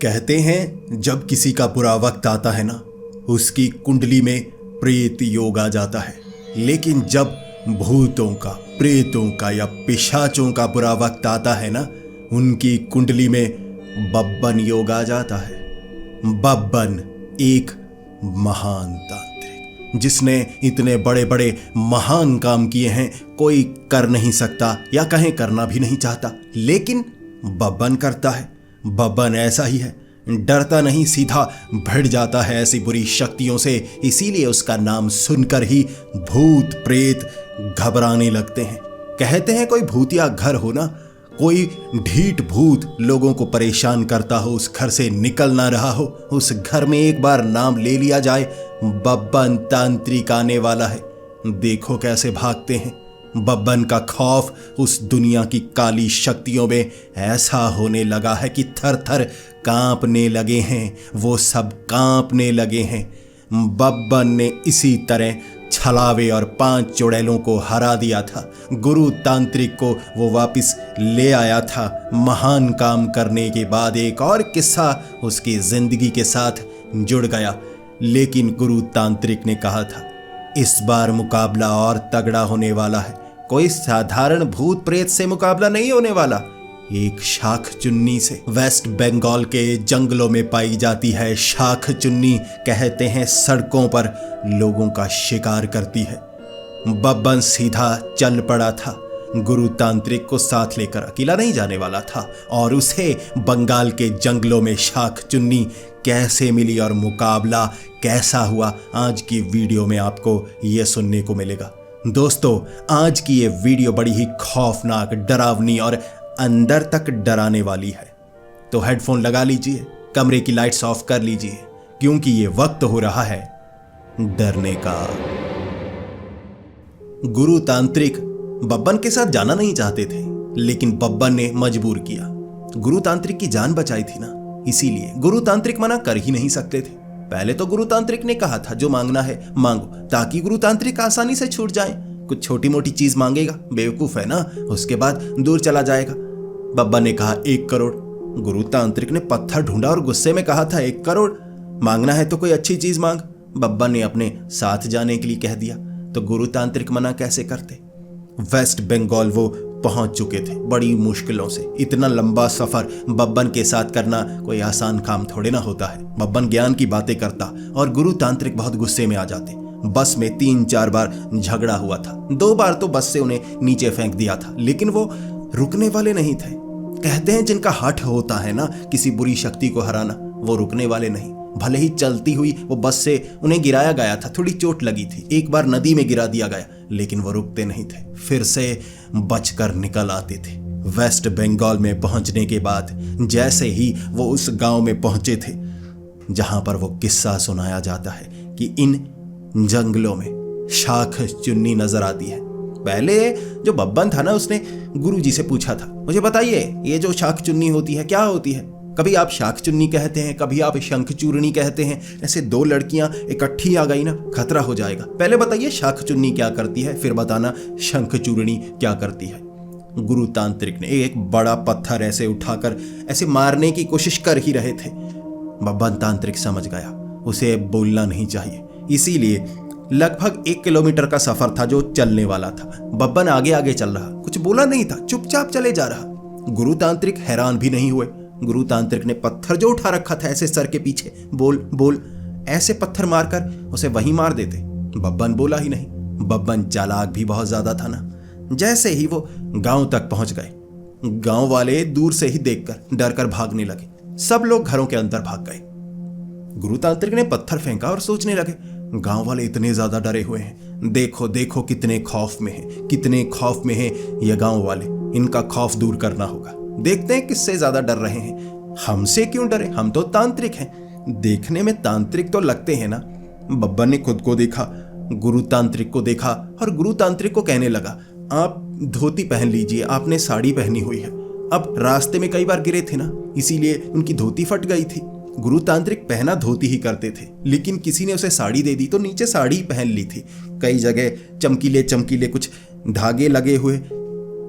कहते हैं जब किसी का बुरा वक्त आता है ना, उसकी कुंडली में प्रेत योग आ जाता है। लेकिन जब भूतों का, प्रेतों का या पिशाचों का बुरा वक्त आता है ना, उनकी कुंडली में बब्बन योग आ जाता है। बब्बन एक महान तांत्रिक, जिसने इतने बड़े बड़े महान काम किए हैं, कोई कर नहीं सकता या कहीं करना भी नहीं चाहता, लेकिन बब्बन करता है। बब्बन ऐसा ही है, डरता नहीं, सीधा भिड़ जाता है ऐसी बुरी शक्तियों से। इसीलिए उसका नाम सुनकर ही भूत प्रेत घबराने लगते हैं। कहते हैं कोई भूतिया घर हो ना, कोई ढीठ भूत लोगों को परेशान करता हो, उस घर से निकल ना रहा हो, उस घर में एक बार नाम ले लिया जाए, बब्बन तांत्रिक आने वाला है। देखो कैसे भागते हैं। बब्बन का खौफ उस दुनिया की काली शक्तियों में ऐसा होने लगा है कि थर थर कांपने लगे हैं, वो सब कांपने लगे हैं। बब्बन ने इसी तरह छलावे और 5 चुड़ैलों को हरा दिया था। गुरु तांत्रिक को वो वापस ले आया था। महान काम करने के बाद एक और किस्सा उसकी जिंदगी के साथ जुड़ गया। लेकिन गुरु तांत्रिक ने कहा था इस बार मुकाबला और तगड़ा होने वाला है। कोई साधारण भूत प्रेत से मुकाबला नहीं होने वाला, एक शाख चुन्नी से। वेस्ट बंगाल के जंगलों में पाई जाती है शाख चुन्नी। कहते हैं सड़कों पर लोगों का शिकार करती है। बब्बन सीधा चल पड़ा था। गुरु तांत्रिक को साथ लेकर अकेला नहीं जाने वाला था। और उसे बंगाल के जंगलों में शाख चुन्नी कैसे मिली और मुकाबला कैसा हुआ, आज की वीडियो में आपको यह सुनने को मिलेगा। दोस्तों, आज की ये वीडियो बड़ी ही खौफनाक, डरावनी और अंदर तक डराने वाली है। तो हेडफोन लगा लीजिए, कमरे की लाइट्स ऑफ कर लीजिए, क्योंकि ये वक्त हो रहा है डरने का। गुरु तांत्रिक बब्बन के साथ जाना नहीं चाहते थे, लेकिन बब्बन ने मजबूर किया। गुरु तांत्रिक की जान बचाई थी ना, इसीलिए गुरु तांत्रिक मना कर ही नहीं सकते थे। पहले तो गुरु तांत्रिक ने कहा था जो मांगना है मांगो, ताकि गुरु तांत्रिक आसानी से छूट जाए। कुछ छोटी मोटी चीज मांगेगा, बेवकूफ है ना, उसके बाद दूर चला जाएगा। बब्बन ने कहा 1 करोड़। गुरु तांत्रिक ने पत्थर ढूंढा और गुस्से में कहा था 1 करोड़ मांगना है तो कोई अच्छी चीज मांग। बब्बन ने अपने साथ जाने के लिए कह दिया, तो गुरु तांत्रिक मना कैसे करते। वेस्ट बंगाल वो पहुंच चुके थे बड़ी मुश्किलों से। इतना लंबा सफर बब्बन के साथ करना कोई आसान काम थोड़े ना होता है। बब्बन ज्ञान की बातें करता और गुरु तांत्रिक बहुत गुस्से में आ जाते। बस में 3-4 बार झगड़ा हुआ था। 2 बार तो बस से उन्हें नीचे फेंक दिया था, लेकिन वो रुकने वाले नहीं थे। कहते हैं जिनका हठ होता है ना किसी बुरी शक्ति को हराना, वो रुकने वाले नहीं। भले ही चलती हुई वो बस से उन्हें गिराया गया था, थोड़ी चोट लगी थी, एक बार नदी में गिरा दिया गया, लेकिन वो रुकते नहीं थे, फिर से बचकर निकल आते थे। वेस्ट बंगाल में पहुंचने के बाद जैसे ही वो उस गांव में पहुंचे थे जहां पर वो किस्सा सुनाया जाता है कि इन जंगलों में शाख चुन्नी नजर आती है। पहले जो बब्बन था ना, उसने गुरुजी से पूछा था, मुझे बताइए ये जो शाख चुन्नी होती है क्या होती है। कभी आप शाख चुन्नी कहते हैं, कभी आप शंख चूर्णी कहते हैं। ऐसे 2 लड़कियां इकट्ठी आ गई ना, खतरा हो जाएगा। पहले बताइए शाख चुन्नी क्या करती है, फिर बताना शंख चूर्णी क्या करती है। गुरु तांत्रिक ने एक बड़ा पत्थर ऐसे उठाकर ऐसे मारने की कोशिश कर ही रहे थे। बब्बन तांत्रिक समझ गया उसे बोलना नहीं चाहिए, इसीलिए लगभग 1 किलोमीटर का सफर था जो चलने वाला था। बब्बन आगे आगे चल रहा, कुछ बोला नहीं था, चुपचाप चले जा रहा। गुरु तांत्रिक हैरान भी नहीं हुए। गुरु तांत्रिक ने पत्थर जो उठा रखा था ऐसे सर के पीछे, बोल बोल, ऐसे पत्थर मारकर उसे वहीं मार देते। बब्बन बोला ही नहीं। बब्बन चालाक भी बहुत ज्यादा था ना। जैसे ही वो गांव तक पहुंच गए, गांव वाले दूर से ही देखकर डरकर भागने लगे। सब लोग घरों के अंदर भाग गए। गुरु तांत्रिक ने पत्थर फेंका और सोचने लगे, गांव वाले इतने ज्यादा डरे हुए हैं, देखो देखो कितने खौफ में हैं, कितने खौफ में हैं ये गांव वाले। इनका खौफ दूर करना होगा। देखते हैं किससे ज्यादा डर रहे हैं। हमसे क्यों डरे, हम तो तांत्रिक हैं, देखने में तांत्रिक तो लगते हैं ना। बब्बन ने खुद को देखा, गुरु तांत्रिक को देखा और गुरु तांत्रिक को कहने लगा, आप धोती पहन लीजिए, आपने साड़ी पहनी हुई है। अब रास्ते में कई बार गिरे थे ना, इसीलिए उनकी धोती फट गई थी। गुरु तांत्रिक पहना धोती ही करते थे, लेकिन किसी ने उसे साड़ी दे दी तो नीचे साड़ी पहन ली थी। कई जगह चमकीले चमकीले कुछ धागे लगे हुए,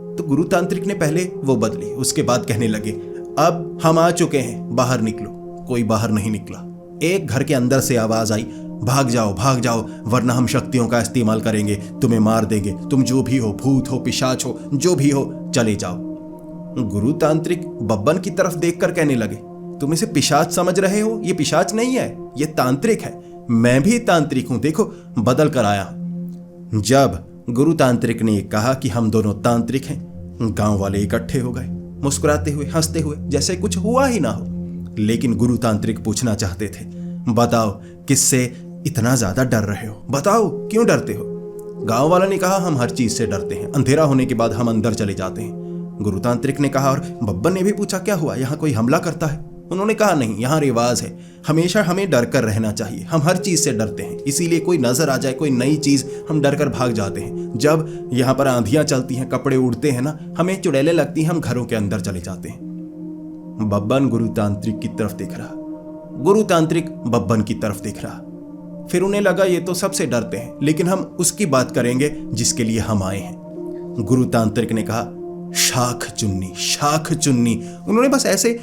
तो गुरु तांत्रिक ने पहले वो बदली, उसके बाद कहने लगे, अब हम आ चुके हैं, बाहर निकलो। कोई बाहर नहीं निकला। एक घर के अंदर से आवाज आई, भाग जाओ वरना हम शक्तियों का इस्तेमाल करेंगे, तुम्हें मार देंगे, तुम जो भी हो, भूत हो, पिशाच हो, जो भी हो, चले जाओ। गुरु तांत्रिक बब्बन की तरफ देखकर कहने लगे, तुम इसे पिशाच समझ रहे हो? ये पिशाच नहीं है, ये तांत्रिक है। मैं भी तांत्रिक हूं, देखो बदल कर आया। जब गुरु तांत्रिक ने कहा कि हम दोनों तांत्रिक हैं, गांव वाले इकट्ठे हो गए, मुस्कुराते हुए, हंसते हुए, जैसे कुछ हुआ ही ना हो। लेकिन गुरु तांत्रिक पूछना चाहते थे, बताओ किससे इतना ज्यादा डर रहे हो? बताओ क्यों डरते हो? गांव वाला ने कहा, हम हर चीज से डरते हैं, अंधेरा होने के बाद हम अंदर चले जाते हैं। गुरु तांत्रिक ने कहा, और बब्बन ने भी पूछा, क्या हुआ, यहाँ कोई हमला करता है? उन्होंने कहा, नहीं, यहाँ रिवाज है, हमेशा हमें डर कर रहना चाहिए, हम हर चीज से डरते हैं, इसीलिए कोई नजर आ जाए, कोई नई चीज, हम डर कर भाग जाते हैं। जब यहाँ पर आंधियां चलती हैं, कपड़े उड़ते हैं ना, हमें चुड़ैलें लगती हैं, हम घरों के अंदर चले जाते हैं। बब्बन गुरु तांत्रिक की तरफ देख रहा, गुरु तांत्रिक बब्बन की तरफ देख रहा। फिर उन्हें लगा ये तो सबसे डरते हैं, लेकिन हम उसकी बात करेंगे जिसके लिए हम आए हैं। गुरु तांत्रिक ने कहा, शाख चुन्नी, शाख चुन्नी। उन्होंने बस ऐसे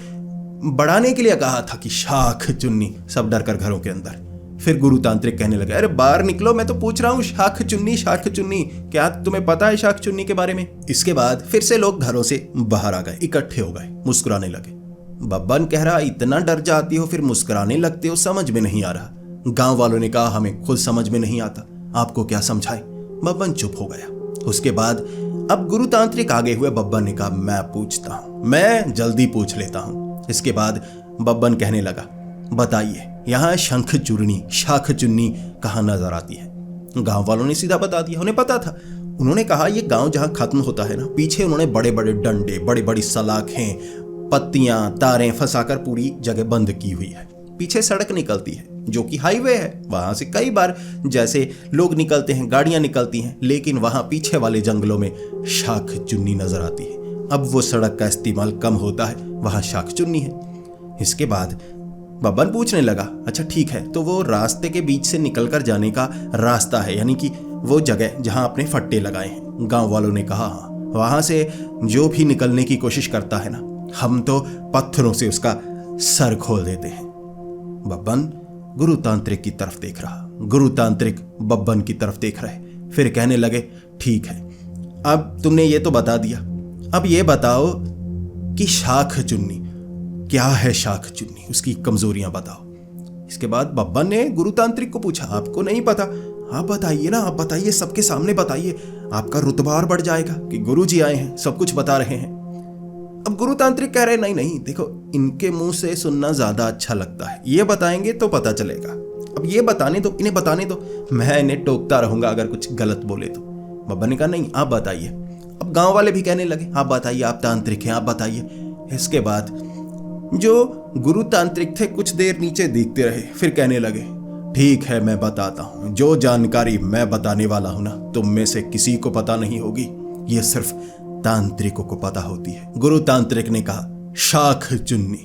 बढ़ाने के लिए कहा था कि शाख चुन्नी। सब डर कर घरों के अंदर। फिर गुरु तांत्रिक कहने लगे, अरे बाहर निकलो, मैं तो पूछ रहा हूं, शाख चुन्नी, शाख चुन्नी, क्या तुम्हें पता है शाख चुन्नी के बारे में? इसके बाद फिर से लोग घरों से बाहर आ गए, इकट्ठे हो गए, मुस्कुराने लगे। बब्बन कह रहा, इतना डर जाती हो फिर मुस्कुराने लगते हो, समझ में नहीं आ रहा। गांव वालों ने कहा, हमें खुद समझ में नहीं आता, आपको क्या समझाएं? बब्बन चुप हो गया। उसके बाद अब गुरु तांत्रिक आगे हुए। बब्बन ने कहा, मैं पूछता हूं, मैं जल्दी पूछ लेता हूं। इसके बाद बब्बन कहने लगा, बताइए यहाँ शंख चूर्णी, शाख चुन्नी कहाँ नजर आती है? गांव वालों ने सीधा बता दिया, उन्हें पता था। उन्होंने कहा, ये गांव जहां खत्म होता है ना, पीछे उन्होंने बड़े बड़े डंडे, बड़ी बड़ी सलाखें, पत्तियां, तारें फंसाकर पूरी जगह बंद की हुई है। पीछे सड़क निकलती है जो कि हाईवे है, वहां से कई बार जैसे लोग निकलते हैं, गाड़ियां निकलती हैं, लेकिन वहां पीछे वाले जंगलों में शाख चुन्नी नजर आती है। अब वो सड़क का इस्तेमाल कम होता है, वहां शाख चुन्नी है। इसके बाद बब्बन पूछने लगा, अच्छा ठीक है, तो वो रास्ते के बीच से निकलकर जाने का रास्ता है, यानी कि वो जगह जहां आपने फट्टे लगाए हैं? गांव वालों ने कहा, हाँ, वहां से जो भी निकलने की कोशिश करता है ना, हम तो पत्थरों से उसका सर खोल देते हैं। बब्बन गुरु तांत्रिक की तरफ देख रहा, गुरु तांत्रिक बब्बन की तरफ देख रहे। फिर कहने लगे, ठीक है, अब तुमने ये तो बता दिया, अब ये बताओ कि शाख चुन्नी क्या है? शाख चुन्नी, उसकी कमजोरियां बताओ। इसके बाद बब्बन ने गुरु तांत्रिक को पूछा, आपको नहीं पता? आप बताइए ना, आप बताइए, सबके सामने बताइए, आपका रुतबा और बढ़ जाएगा कि गुरु जी आए हैं, सब कुछ बता रहे हैं। अब गुरु तांत्रिक कह रहे, नहीं नहीं, देखो, इनके मुंह से सुनना ज्यादा अच्छा लगता है, ये बताएंगे तो पता चलेगा। अब ये बताने दो, इन्हें बताने दो, मैं इन्हें टोकता रहूंगा अगर कुछ गलत बोले तो। बब्बन ने कहा, नहीं, आप बताइए। अब गांव वाले भी कहने लगे, आप बताइए, आप तांत्रिक हैं, आप बताइए। इसके बाद जो गुरु तांत्रिक थे कुछ देर नीचे देखते रहे, फिर कहने लगे, ठीक है, मैं बताता हूं, जो जानकारी मैं बताने वाला हूं ना, तुम में से किसी को पता नहीं होगी, ये सिर्फ तांत्रिकों को पता होती है। गुरु तांत्रिक ने कहा, शाख चुन्नी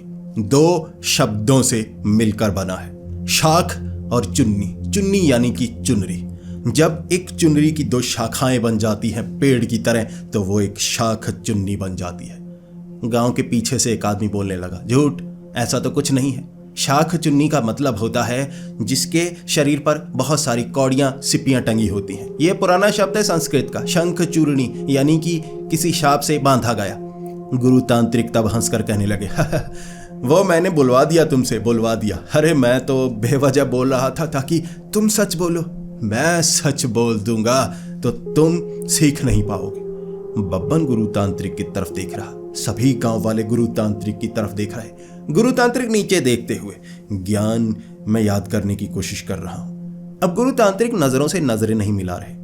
2 शब्दों से मिलकर बना है, शाख और चुन्नी। चुन्नी यानी कि चुनरी। जब एक चुनरी की 2 शाखाएं बन जाती हैं पेड़ की तरह, तो वो एक शाख चुन्नी बन जाती है। गांव के पीछे से एक आदमी बोलने लगा, झूठ, ऐसा तो कुछ नहीं है। शाख चुन्नी का मतलब होता है जिसके शरीर पर बहुत सारी कौड़ियां, सिप्पियां टंगी होती हैं। यह पुराना शब्द है संस्कृत का, शंख चूर्णी, यानी कि किसी शाप से बांधा गया। गुरु तांत्रिक तब हंसकर कहने लगे, वो मैंने बुलवा दिया, तुमसे बुलवा दिया। अरे मैं तो बेवजह बोल रहा था ताकि तुम सच बोलो। मैं सच बोल दूंगा तो तुम सीख नहीं पाओगे। बब्बन गुरु तांत्रिक की तरफ देख रहा, सभी गांव वाले गुरु तांत्रिक की तरफ देख रहे। गुरु तांत्रिक नीचे देखते हुए, ज्ञान मैं याद करने की कोशिश कर रहा हूं। अब गुरु तांत्रिक नजरों से नजरें नहीं मिला रहे।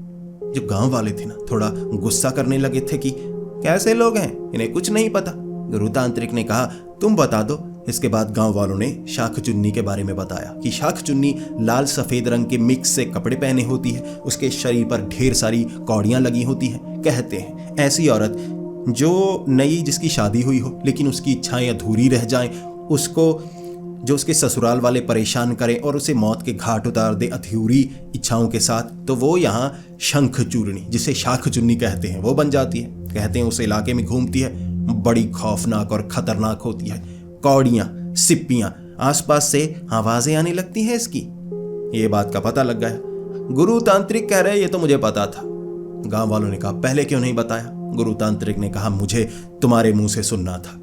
जो गांव वाले थे ना, थोड़ा गुस्सा करने लगे थे कि कैसे लोग हैं, इन्हें कुछ नहीं पता। गुरु तांत्रिक ने कहा, तुम बता दो। इसके बाद गांव वालों ने शाख चुन्नी के बारे में बताया कि शाख चुन्नी लाल सफेद रंग के मिक्स से कपड़े पहने होती है, उसके शरीर पर ढेर सारी कौड़ियां लगी होती हैं। कहते हैं ऐसी औरत जो नई, जिसकी शादी हुई हो लेकिन उसकी इच्छाएं अधूरी रह जाएं, उसको जो उसके ससुराल वाले परेशान करें और उसे मौत के घाट उतार दे अधूरी इच्छाओं के साथ, तो वो यहाँ शंख चूर्णी, जिसे शाख चुन्नी कहते हैं, वो बन जाती है। कहते हैं उस इलाके में घूमती है, बड़ी खौफनाक और खतरनाक होती है। कौड़ियाँ, सिप्पियाँ आसपास से आवाजें आने लगती हैं इसकी। ये बात का पता लग गया। गुरु तांत्रिक कह रहे ये तो मुझे पता था। गांव वालों ने कहा पहले क्यों नहीं बताया? गुरु तांत्रिक ने कहा मुझे तुम्हारे मुंह से सुनना था।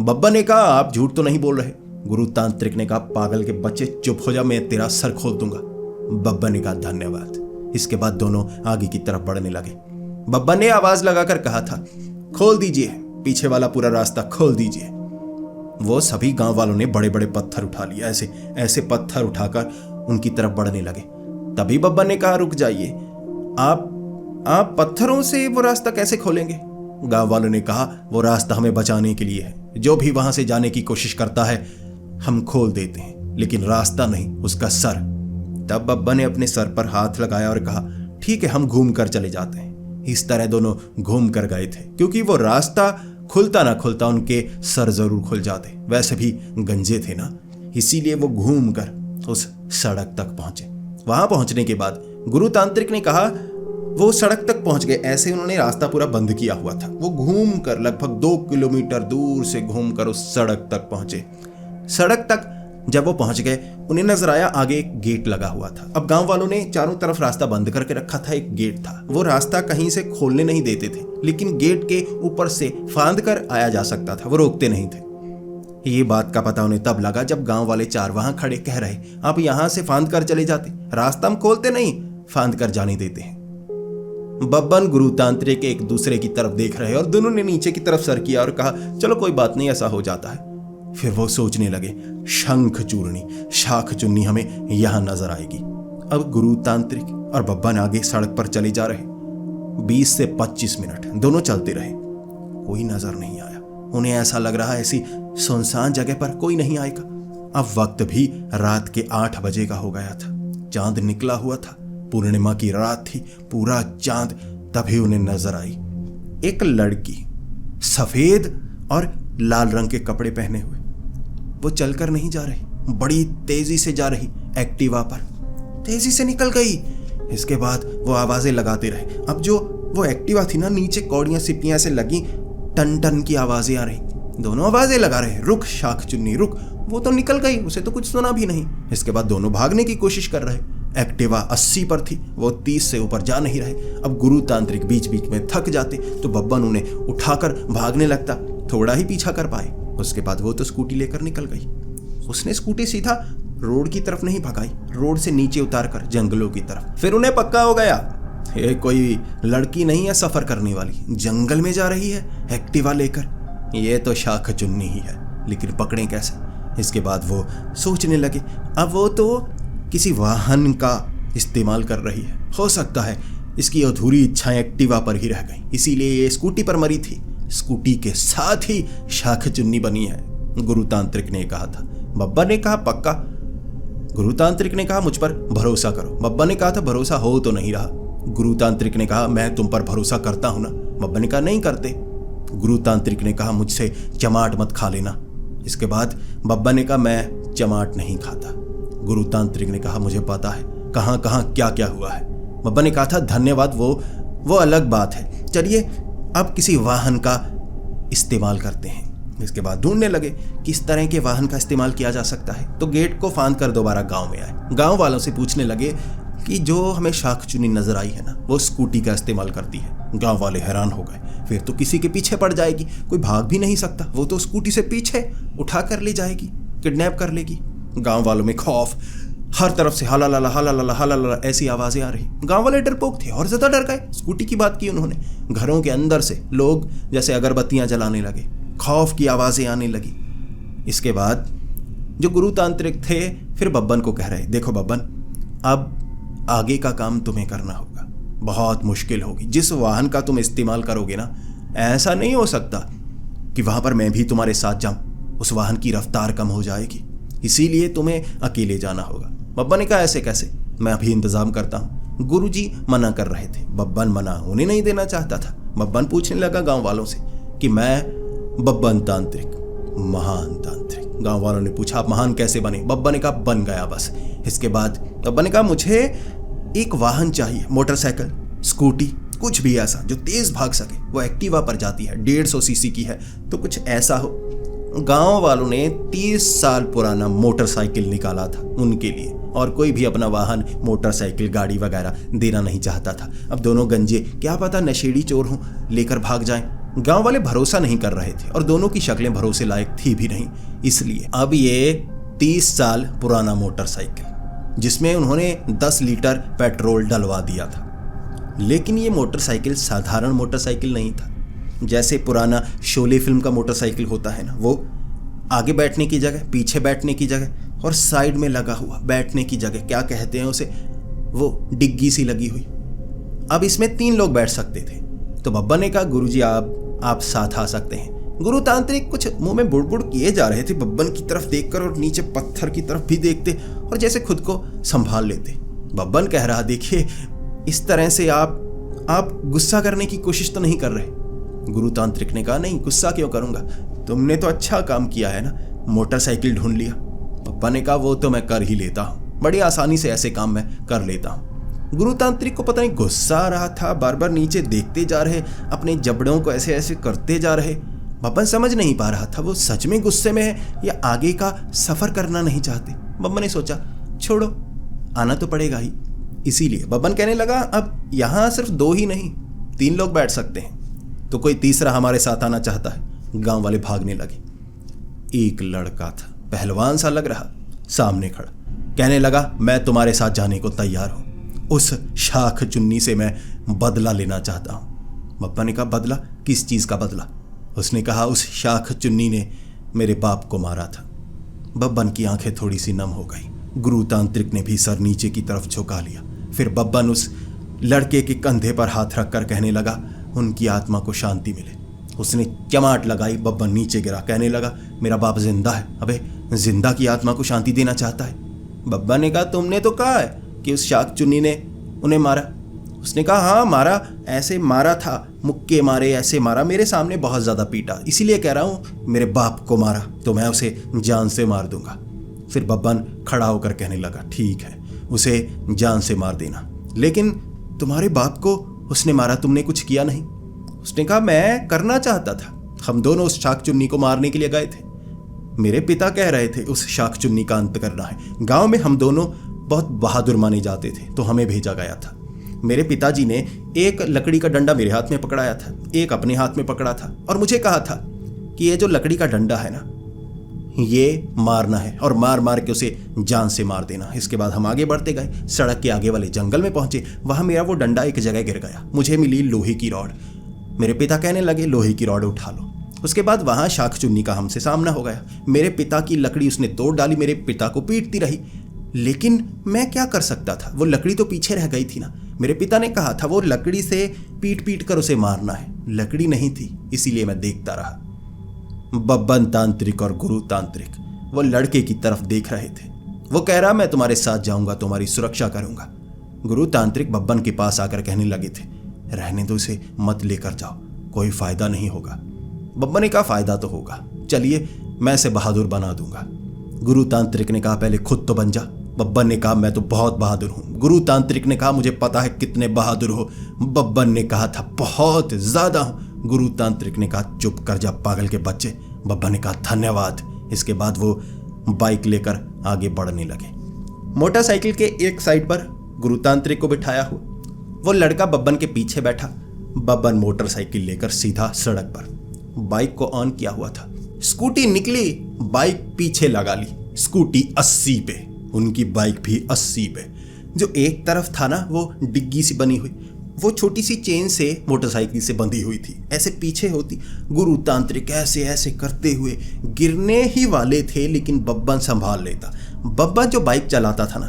बब्बन ने कहा आप झूठ तो नहीं बोल रहे? गुरु तांत्रिक ने कहा पागल के बच्चे चुप हो जा, मैं तेरा सर खोल दूंगा। बब्बन ने कहा धन्यवाद। इसके बाद दोनों आगे की तरफ बढ़ने लगे। बब्बन ने आवाज लगाकर कहा था खोल दीजिए, पीछे वाला पूरा रास्ता खोल दीजिए। वो सभी गांव वालों ने बड़े बड़े पत्थर उठा लिए, ऐसे ऐसे पत्थर उठाकर उनकी तरफ बढ़ने लगे। तभी बब्बन ने कहा रुक जाइए, आप पत्थरों से वो रास्ता कैसे खोलेंगे? गांव वालों ने कहा वो रास्ता हमें बचाने के लिए है, जो भी वहां से जाने की कोशिश करता है हम खोल देते हैं, लेकिन रास्ता नहीं, उसका सर। तब बब्बन ने अपने सर पर हाथ लगाया और कहा ठीक है हम घूम कर चले जाते हैं। इस तरह दोनों घूम कर गए थे, क्योंकि वो रास्ता खुलता ना खुलता उनके सर जरूर खुल जाते, वैसे भी गंजे थे ना, इसीलिए वो घूम कर उस सड़क तक पहुंचे। वहां पहुंचने के बाद गुरु तांत्रिक ने कहा वो सड़क तक पहुंच गए। ऐसे उन्होंने रास्ता पूरा बंद किया हुआ था। वो घूम कर लगभग 2 किलोमीटर दूर से घूमकर उस सड़क तक पहुंचे। सड़क तक जब वो पहुंच गए उन्हें नजर आया आगे एक गेट लगा हुआ था। अब गांव वालों ने चारों तरफ रास्ता बंद करके रखा था। एक गेट था, वो रास्ता कहीं से खोलने नहीं देते थे, लेकिन गेट के ऊपर से फांद कर आया जा सकता था, वो रोकते नहीं थे। ये बात का पता उन्हें तब लगा जब गांव वाले 4 वहां खड़े कह रहे आप यहां से फांद कर चले जाते, रास्ता हम खोलते नहीं, फांद कर जाने देते हैं। बब्बन गुरु तांत्रिक एक दूसरे की तरफ देख रहे और दोनों ने नीचे की तरफ सर किया और कहा चलो कोई बात नहीं, ऐसा हो जाता है। फिर वो सोचने लगे शंख चूर्णी शाख चुन्नी हमें यहां नजर आएगी। अब गुरु तांत्रिक और बब्बन आगे सड़क पर चले जा रहे। 20 से 25 मिनट दोनों चलते रहे, कोई नजर नहीं आया। उन्हें ऐसा लग रहा ऐसी सुनसान जगह पर कोई नहीं आएगा। अब वक्त भी रात के 8 बजे का हो गया था। चांद निकला हुआ था, पूर्णिमा की रात थी, पूरा चांद। तभी उन्हें नजर आई एक लड़की सफेद और लाल रंग के कपड़े पहने हुए। वो चलकर नहीं जा रही, बड़ी तेजी से जा रही, एक्टिवा पर तेजी से निकल गई। इसके बाद वो आवाजें लगाते रहे। अब जो वो एक्टिवा थी ना, नीचे कौड़ियां सिपियां से लगी, टन टन की आवाजें आ रही। दोनों आवाजें लगा रहे रुक शाख चुन्नी रुक। वो तो निकल गई, उसे तो कुछ सुना भी नहीं। इसके बाद दोनों भागने की कोशिश कर रहे। एक्टिवा 80 पर थी, वो 30 से ऊपर जा नहीं रहे। अब गुरु तांत्रिक बीच बीच में थक जाते तो बब्बन उन्हें उठाकर भागने लगता, थोड़ा ही पीछा कर पाए। उसके बाद वो तो स्कूटी लेकर निकल गई। उसने स्कूटी सीधा रोड की तरफ नहीं भगाई, रोड से नीचे उतार कर जंगलों की तरफ। फिर उन्हें पक्का हो गया ये कोई लड़की नहीं है सफर करने वाली, जंगल में जा रही है एक्टिवा लेकर, ये तो शाख चुन्नी ही है, लेकिन पकड़ें कैसे? इसके बाद वो सोचने लगे अब वो तो किसी वाहन का इस्तेमाल कर रही है, हो सकता है इसकी अधूरी इच्छाएं एक्टिवा पर ही रह गई, इसीलिए ये स्कूटी पर मरी थी। स्कूटी के साथ ही शाख चुन्नी बनी है, गुरु तांत्रिक ने कहा था। बब्बा ने कहा पक्का? गुरु तांत्रिक ने कहा मुझ पर भरोसा करो। बब्बा ने कहा था भरोसा हो तो नहीं रहा। गुरु तांत्रिक ने कहा मैं तुम पर भरोसा करता हूं ना। बब्बा ने कहा नहीं करते। गुरु तांत्रिक ने कहा मुझसे चमाट मत खा लेना। इसके बाद बब्बा ने कहा मैं चमाट नहीं खाता। गुरु तांत्रिक ने कहा मुझे पता है कहां कहां क्या क्या हुआ है। बब्बा ने कहा था धन्यवाद, वो अलग बात है, चलिए अब किसी वाहन का इस्तेमाल करते हैं। इसके बाद ढूंढने लगे किस तरह के वाहन का इस्तेमाल किया जा सकता है। तो गेट को फांद कर दोबारा गांव में आए। गांव वालों से पूछने लगे कि जो हमें शाख चुन्नी नजर आई है ना, वो स्कूटी का इस्तेमाल करती है। गांव वाले हैरान हो गए, फिर तो किसी के पीछे पड़ जाएगी, कोई भाग भी नहीं सकता, वो तो स्कूटी से पीछे उठा कर ले जाएगी, किडनैप कर लेगी। गांव वालों में खौफ, हर तरफ से हलाला हलाला हलाला ऐसी आवाजें आ रही। गांव वाले डरपोक थे और ज्यादा डर गए। स्कूटी की बात की उन्होंने। घरों के अंदर से लोग जैसे अगरबत्तियां जलाने लगे, खौफ की आवाजें आने लगी। इसके बाद जो गुरु तांत्रिक थे फिर बब्बन को कह रहे देखो बब्बन, अब आगे का काम तुम्हें करना होगा, बहुत मुश्किल होगी। जिस वाहन का तुम इस्तेमाल करोगे ना, ऐसा नहीं हो सकता कि वहां पर मैं भी तुम्हारे साथ जाऊं, उस वाहन की रफ्तार कम हो जाएगी, इसीलिए तुम्हें अकेले जाना होगा। बब्बन ने कहा ऐसे कैसे, मैं अभी इंतजाम करता हूं। गुरुजी मना कर रहे थे, बब्बन मना उन्हें नहीं देना चाहता था। बब्बन पूछने लगा गांव वालों से कि मैं बब्बन तांत्रिक, महान तांत्रिक। गांव वालों ने पूछा आप महान कैसे बने? बब्बन ने कहा बन गया बस। इसके बाद बब्बन ने कहा मुझे एक वाहन चाहिए, मोटरसाइकिल, स्कूटी, कुछ भी ऐसा जो तेज भाग सके। वो एक्टिवा पर जाती है, 150 सीसी की है, तो कुछ ऐसा हो। गांव वालों ने 30 साल पुराना मोटरसाइकिल निकाला था उनके लिए, और कोई भी अपना वाहन, मोटरसाइकिल, गाड़ी वगैरह देना नहीं चाहता था। अब दोनों गंजे, क्या पता नशेड़ी चोर हों, लेकर भाग जाएं। गांव वाले भरोसा नहीं कर रहे थे और दोनों की शक्लें भरोसे लायक थी भी नहीं। इसलिए अब ये 30 साल पुराना मोटरसाइकिल, जिसमें उन्होंने 10 लीटर पेट्रोल डलवा दिया था। लेकिन ये मोटरसाइकिल साधारण मोटरसाइकिल नहीं था। जैसे पुराना शोले फिल्म का मोटरसाइकिल होता है ना, वो आगे बैठने की जगह, पीछे बैठने की जगह और साइड में लगा हुआ बैठने की जगह, क्या कहते हैं उसे, वो डिग्गी सी लगी हुई। अब इसमें 3 लोग बैठ सकते थे। तो बब्बा ने कहा, गुरुजी आप साथ आ सकते हैं। गुरु तांत्रिक कुछ मुंह में बुड़बुड़ किए जा रहे थे, बब्बन की तरफ देखकर और नीचे पत्थर की तरफ भी देखते और जैसे खुद को संभाल लेते। बब्बन कह रहा, देखिए इस तरह से आप गुस्सा करने की कोशिश तो नहीं कर रहे। गुरु तांत्रिक ने कहा, नहीं, गुस्सा क्यों करूंगा, तुमने तो अच्छा काम किया है ना, मोटरसाइकिल ढूंढ लिया। बब्बा ने कहा, वो तो मैं कर ही लेता हूँ, बड़ी आसानी से ऐसे काम मैं कर लेता हूँ। गुरु तांत्रिक को पता नहीं गुस्सा आ रहा था, बार बार नीचे देखते जा रहे, अपने जबड़ों को ऐसे ऐसे करते जा रहे। बब्बन समझ नहीं पा रहा था वो सच में गुस्से में है या आगे का सफर करना नहीं चाहते। बब्बन ने सोचा, छोड़ो, आना तो पड़ेगा ही। इसीलिए बब्बन कहने लगा, अब यहाँ सिर्फ 2 ही नहीं 3 लोग बैठ सकते हैं, तो कोई तीसरा हमारे साथ आना चाहता है। गांव वाले भागने लगे। एक लड़का था, पहलवान सा लग रहा, सामने खड़ा, कहने लगा, मैं तुम्हारे साथ जाने को तैयार हूं, उस शाख चुन्नी से मैं बदला लेना चाहता हूं। बब्बा ने कहा, बदला? किस चीज का बदला? उसने कहा, उस शाख चुन्नी ने मेरे बाप को मारा था। बब्बन की आंखें थोड़ी सी नम हो गई। गुरु तांत्रिक ने भी सर नीचे की तरफ झुका लिया। फिर बब्बन उस लड़के के कंधे पर हाथ रखकर कहने लगा, उनकी आत्मा को शांति मिले। उसने चमाट लगाई, बब्बन नीचे गिरा, कहने लगा, मेरा बाप जिंदा है। अबे, जिंदा की आत्मा को शांति देना चाहता है? बब्बा ने कहा, तुमने तो कहा है कि उस शाख चुन्नी ने उन्हें मारा। उसने कहा, हाँ मारा, ऐसे मारा था, मुक्के मारे, ऐसे मारा, मेरे सामने बहुत ज़्यादा पीटा, इसीलिए कह रहा हूँ मेरे बाप को मारा तो मैं उसे जान से मार दूंगा। फिर बब्बन खड़ा होकर कहने लगा, ठीक है, उसे जान से मार देना, लेकिन तुम्हारे बाप को उसने मारा, तुमने कुछ किया नहीं। उसने कहा, मैं करना चाहता था, हम दोनों उस शाख चुन्नी को मारने के लिए गए थे। मेरे पिता कह रहे थे उस शाख चुन्नी का अंत करना है। गांव में हम दोनों बहुत बहादुर माने जाते थे, तो हमें भेजा गया था। मेरे पिताजी ने एक लकड़ी का डंडा मेरे हाथ में पकड़ाया था, एक अपने हाथ में पकड़ा था, और मुझे कहा था कि ये जो लकड़ी का डंडा है ना, ये मारना है और मार मार के उसे जान से मार देना। इसके बाद हम आगे बढ़ते गए, सड़क के आगे वाले जंगल में पहुंचे। वहां मेरा वो डंडा एक जगह गिर गया, मुझे मिली लोहे की रॉड। मेरे पिता कहने लगे, लोहे की रॉड उठा लो। उसके बाद वहां शाख चुन्नी का हमसे सामना हो गया। मेरे पिता की लकड़ी उसने तोड़ डाली, मेरे पिता को पीटती रही, लेकिन मैं क्या कर सकता था, वो लकड़ी तो पीछे रह गई थी ना। मेरे पिता ने कहा था वो लकड़ी से पीट पीट कर उसे मारना है, लकड़ी नहीं थी, इसीलिए मैं देखता रहा। बब्बन तांत्रिक और गुरु तांत्रिक वो लड़के की तरफ देख रहे थे। वो कह रहा, मैं तुम्हारे साथ जाऊंगा, तुम्हारी सुरक्षा करूंगा। गुरु तांत्रिक बब्बन के पास आकर कहने लगे थे, रहने दो इसे, मत लेकर जाओ, कोई फायदा नहीं होगा। बब्बन ने कहा, फायदा तो होगा, चलिए मैं इसे बहादुर बना दूंगा। गुरु तांत्रिक ने कहा, पहले खुद तो बन जा। बब्बन ने कहा, मैं तो बहुत बहादुर हूं। गुरु तांत्रिक ने कहा, मुझे पता है कितने बहादुर हो। बब्बन ने कहा था, बहुत ज्यादा हूं। गुरु तांत्रिक ने कहा, चुप कर जा पागल के बच्चे। बब्बन ने कहा, धन्यवाद। इसके बाद वो बाइक लेकर आगे बढ़ने लगे। मोटरसाइकिल के एक साइड पर गुरु तांत्रिक को बिठाया हुआ, वो लड़का बब्बन के पीछे बैठा। बब्बन मोटरसाइकिल लेकर सीधा सड़क पर, बाइक को ऑन किया हुआ था। स्कूटी निकली, बाइक पीछे लगा ली। स्कूटी 80 पे, उनकी बाइक भी 80 पे। जो एक तरफ था ना, वो डिग्गी सी बनी हुई, वो छोटी सी चेन से मोटरसाइकिल से बंधी हुई थी, ऐसे पीछे होती। गुरु तांत्रिक ऐसे ऐसे करते हुए गिरने ही वाले थे, लेकिन बब्बन संभाल लेता। बब्बन जो बाइक चलाता था ना,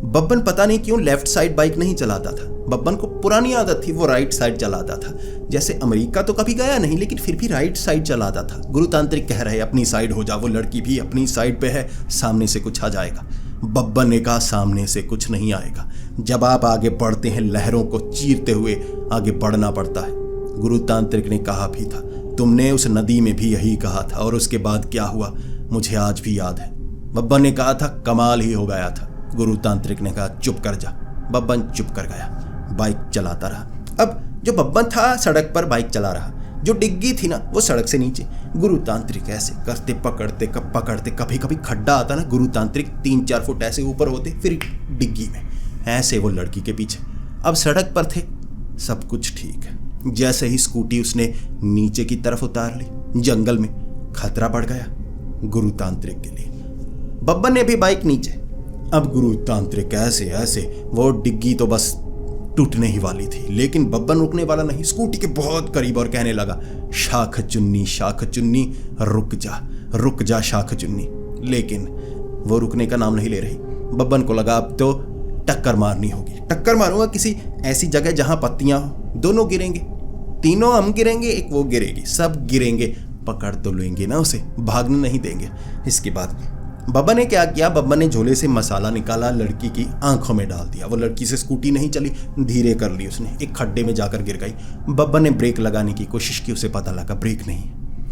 बब्बन पता नहीं क्यों लेफ्ट साइड बाइक नहीं चलाता था। बब्बन को पुरानी आदत थी, वो राइट साइड चलाता था। जैसे अमेरिका तो कभी गया नहीं, लेकिन फिर भी राइट साइड चलाता था। गुरु तांत्रिक कह रहे, अपनी साइड हो जा, वो लड़की भी अपनी साइड पे है, सामने से कुछ आ जाएगा। बब्बन ने कहा, सामने से कुछ नहीं आएगा। जब आप आगे बढ़ते हैं, लहरों को चीरते हुए आगे बढ़ना पड़ता है। गुरु तांत्रिक ने कहा भी था, तुमने उस नदी में भी यही कहा था, और उसके बाद क्या हुआ मुझे आज भी याद है। बब्बन ने कहा था, कमाल ही हो गया था। गुरु तांत्रिक ने कहा, चुप कर जा। बब्बन चुप कर गया, बाइक चलाता रहा। अब जो बब्बन था सड़क पर बाइक चला रहा, जो डिग्गी थी ना वो सड़क से नीचे। गुरु तांत्रिक ऐसे करते पकड़ते कभी कभी खड्डा आता ना, गुरु तांत्रिक 3-4 फुट ऐसे ऊपर होते, फिर डिग्गी में ऐसे वो लड़की के पीछे। अब सड़क पर थे, सब कुछ ठीक है। जैसे ही स्कूटी उसने नीचे की तरफ उतार ली, जंगल में खतरा बढ़ गया गुरु तांत्रिक के लिए। बब्बन ने भी बाइक नीचे। अब गुरु तांत्रिक ऐसे वो डिग्गी तो बस टूटने ही वाली थी, लेकिन बब्बन रुकने वाला नहीं, स्कूटी के बहुत करीब और कहने लगा, शाख चुन्नी रुक जा शाख चुन्नी। लेकिन वो रुकने का नाम नहीं ले रही। बब्बन को लगा अब तो टक्कर मारनी होगी। टक्कर मारूंगा किसी ऐसी जगह जहां पत्तियां हो, दोनों गिरेंगे, तीनों हम गिरेंगे, एक वो गिरेगी, सब गिरेंगे, पकड़ तो लेंगे ना उसे, भागने नहीं देंगे। इसके बाद बब्बन ने क्या किया, बब्बन ने झोले से मसाला निकाला, लड़की की आंखों में डाल दिया। वो लड़की से स्कूटी नहीं चली, धीरे कर ली उसने, एक खड्डे में जाकर गिर गई। बब्बन ने ब्रेक लगाने की कोशिश की, उसे पता लगा ब्रेक नहीं।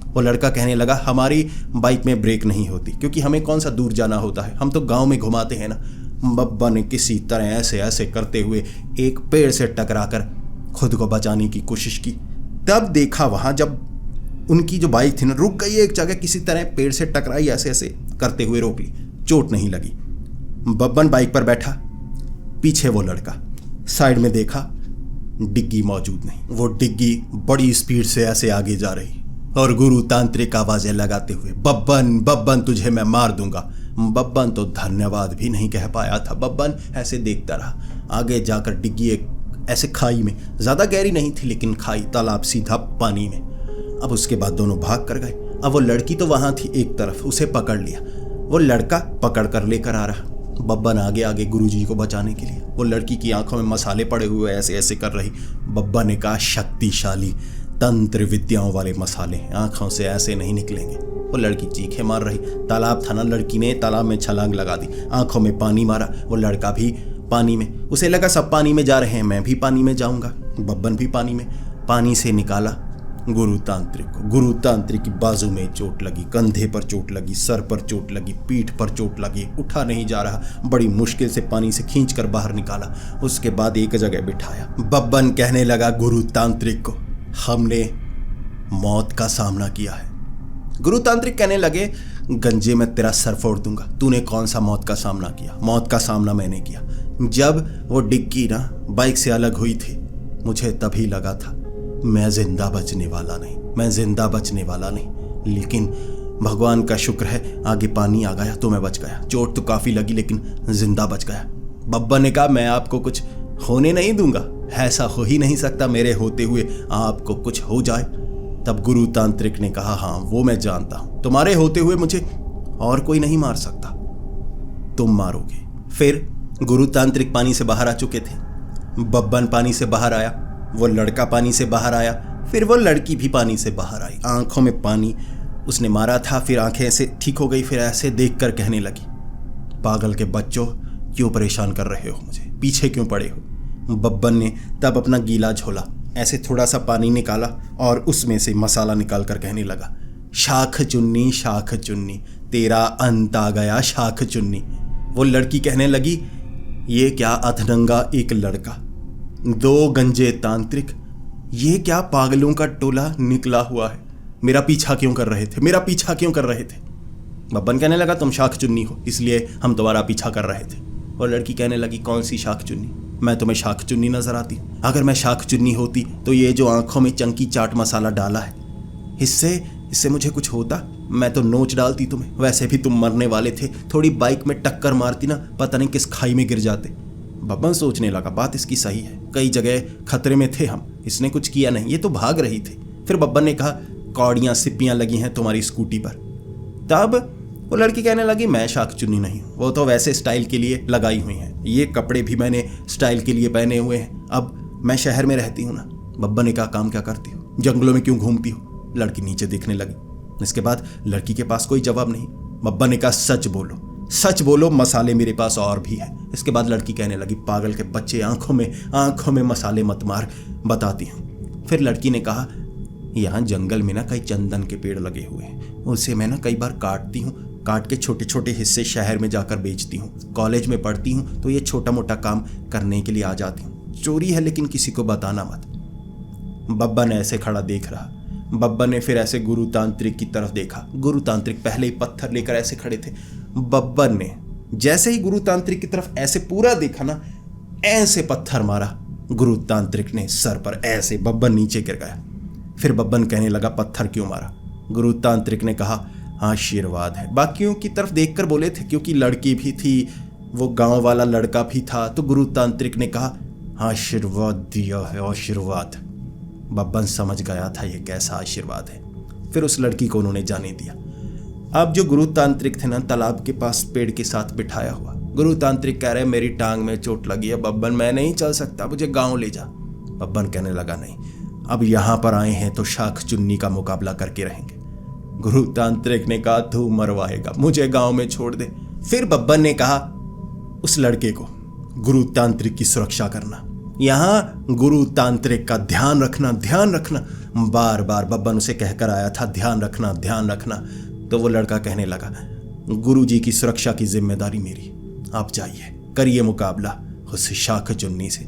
वो लड़का कहने लगा, हमारी बाइक में ब्रेक नहीं होती, क्योंकि हमें कौन सा दूर जाना होता है, हम तो गाँव में घुमाते हैं ना। बब्बन ने किसी तरह ऐसे करते हुए एक पेड़ से टकराकर खुद को बचाने की कोशिश की। तब देखा वहां जब उनकी जो बाइक थी ना रुक गई एक जगह, किसी तरह पेड़ से टकराई, ऐसे करते हुए रोक ली, चोट नहीं लगी। बब्बन बाइक पर बैठा, पीछे वो लड़का, साइड में देखा डिग्गी मौजूद नहीं। वो डिग्गी बड़ी स्पीड से ऐसे आगे जा रही और गुरु तांत्रिक आवाजें लगाते हुए, बब्बन तुझे मैं मार दूंगा। बब्बन तो धन्यवाद भी नहीं कह पाया था। बब्बन ऐसे देखता रहा। आगे जाकर डिग्गी एक ऐसे खाई में, ज्यादा गहरी नहीं थी लेकिन खाई, तालाब सीधा पानी में। अब उसके बाद दोनों भाग कर गए। अब वो लड़की तो वहां थी एक तरफ, उसे पकड़ लिया, वो लड़का पकड़ कर लेकर आ रहा। बब्बन आगे गुरुजी को बचाने के लिए। वो लड़की की आंखों में मसाले पड़े हुए ऐसे कर रही। बब्बन ने कहा, शक्तिशाली तंत्र विद्याओं वाले मसाले आंखों से ऐसे नहीं निकलेंगे। वो लड़की चीखें मार रही। तालाब था ना, लड़की ने तालाब में छलांग लगा दी, आंखों में पानी मारा। वो लड़का भी पानी में, उसे लगा सब पानी में जा रहे हैं, मैं भी पानी में जाऊंगा। बब्बन भी पानी में, पानी से निकाला गुरु तांत्रिक को। गुरु तांत्रिक की बाजू में चोट लगी, कंधे पर चोट लगी, सर पर चोट लगी, पीठ पर चोट लगी, उठा नहीं जा रहा। बड़ी मुश्किल से पानी से खींचकर बाहर निकाला, उसके बाद एक जगह बिठाया। बब्बन कहने लगा गुरु तांत्रिक को, हमने मौत का सामना किया है। गुरु तांत्रिक कहने लगे, गंजे में तेरा सर फोड़ दूंगा, तूने कौन सा मौत का सामना किया? मौत का सामना मैंने किया। जब वो डिग्गी ना बाइक से अलग हुई थी, मुझे तभी लगा था मैं जिंदा बचने वाला नहीं, लेकिन भगवान का शुक्र है आगे पानी आ गया तो मैं बच गया। चोट तो काफी लगी लेकिन जिंदा बच गया। बब्बन ने कहा, मैं आपको कुछ होने नहीं दूंगा, ऐसा हो ही नहीं सकता मेरे होते हुए आपको कुछ हो जाए। तब गुरु तांत्रिक ने कहा, हाँ वो मैं जानता हूं, तुम्हारे होते हुए मुझे और कोई नहीं मार सकता, तुम मारोगे। फिर गुरु तांत्रिक पानी से बाहर आ चुके थे, बब्बन पानी से बाहर आया, वो लड़का पानी से बाहर आया, फिर वो लड़की भी पानी से बाहर आई। आंखों में पानी उसने मारा था, फिर आंखें ऐसे ठीक हो गई, फिर ऐसे देखकर कहने लगी, पागल के बच्चों क्यों परेशान कर रहे हो मुझे, पीछे क्यों पड़े हो? बब्बन ने तब अपना गीला झोला ऐसे थोड़ा सा पानी निकाला और उसमें से मसाला निकाल कर कहने लगा, शाख चुन्नी तेरा अंत आ गया शाख चुन्नी। वो लड़की कहने लगी, ये क्या अधनंगा एक लड़का, 2 गंजे तांत्रिक, ये क्या पागलों का टोला निकला हुआ है, मेरा पीछा क्यों कर रहे थे? बब्बन कहने लगा, तुम शाख चुन्नी हो इसलिए हम तुम्हारा पीछा कर रहे थे। और लड़की कहने लगी, कौन सी शाख चुन्नी? मैं तुम्हें शाख चुन्नी नजर आती? अगर मैं शाख चुन्नी होती तो ये जो आंखों में चंकी चाट मसाला डाला है, इससे मुझे कुछ होता? मैं तो नोच डालती तुम्हें, वैसे भी तुम मरने वाले थे, थोड़ी बाइक में टक्कर मारती ना, पता नहीं किस खाई में गिर जाते। बब्बन सोचने लगा, बात इसकी सही है, कई जगह खतरे में थे हम, इसने कुछ किया नहीं, ये तो भाग रही थी। फिर बब्बन ने कहा, कौड़ियां सिप्पियां लगी हैं तुम्हारी स्कूटी पर। तब वो लड़की कहने लगी, मैं शाख चुन्नी नहीं हूं, वो तो वैसे स्टाइल के लिए लगाई हुई हैं, ये कपड़े भी मैंने स्टाइल के लिए पहने हुए हैं, अब मैं शहर में रहती हूँ ना। बब्बन ने कहा, काम क्या करती हो, जंगलों में क्यों घूमती हो? लड़की नीचे देखने लगी। इसके बाद लड़की के पास कोई जवाब नहीं। बब्बन ने कहा, सच बोलो, मसाले मेरे पास और भी है। इसके बाद लड़की कहने लगी, पागल के बच्चे, आंखों में मसाले मत मार, बताती हूँ। फिर लड़की ने कहा, यहाँ जंगल में ना कई चंदन के पेड़ लगे हुए हैं, उसे मैं ना कई बार काटती हूँ, काट के छोटे छोटे हिस्से शहर में जाकर बेचती हूँ। कॉलेज में पढ़ती हूँ तो ये छोटा मोटा काम करने के लिए आ जाती हूँ। चोरी है लेकिन किसी को बताना मत। बब्बन ऐसे खड़ा देख रहा। बब्बन ने फिर ऐसे गुरु तांत्रिक की तरफ देखा। गुरु तांत्रिक पहले ही पत्थर लेकर ऐसे खड़े थे। बब्बन ने जैसे ही गुरु तांत्रिक की तरफ ऐसे पूरा देखा ना, ऐसे पत्थर मारा। गुरु तांत्रिक ने सर पर ऐसे, बब्बन नीचे गिर गया। फिर बब्बन कहने लगा, पत्थर क्यों मारा? गुरु तांत्रिक ने कहा, आशीर्वाद है। बाकियों की तरफ देखकर बोले थे, क्योंकि लड़की भी थी, वो गांव वाला लड़का भी था, तो गुरु तांत्रिक ने कहा, आशीर्वाद दिया है, आशीर्वाद। बब्बन समझ गया था ये कैसा आशीर्वाद है। फिर उस लड़की को उन्होंने जाने दिया। अब जो गुरु तांत्रिक थे ना, तालाब के पास पेड़ के साथ बिठाया हुआ, गुरु तांत्रिक कह रहे, मेरी टांग में चोट लगी है बब्बन, मैं नहीं चल सकता, मुझे गांव ले जा। बब्बन कहने लगा, नहीं, अब यहां पर आए हैं तो शाख चुन्नी का मुकाबला करके रहेंगे। गुरु तांत्रिक ने कहा, तू मरवाएगा, मुझे गांव में छोड़ दे। फिर बब्बन ने कहा उस लड़के को, गुरु तांत्रिक की सुरक्षा करना, यहां गुरु तांत्रिक का ध्यान रखना, ध्यान रखना। बार बार बब्बन उसे कहकर आया था, ध्यान रखना, ध्यान रखना। तो वो लड़का कहने लगा, गुरु जी की सुरक्षा की जिम्मेदारी मेरी, आप जाइए, करिए मुकाबला उस शाख चुन्नी से।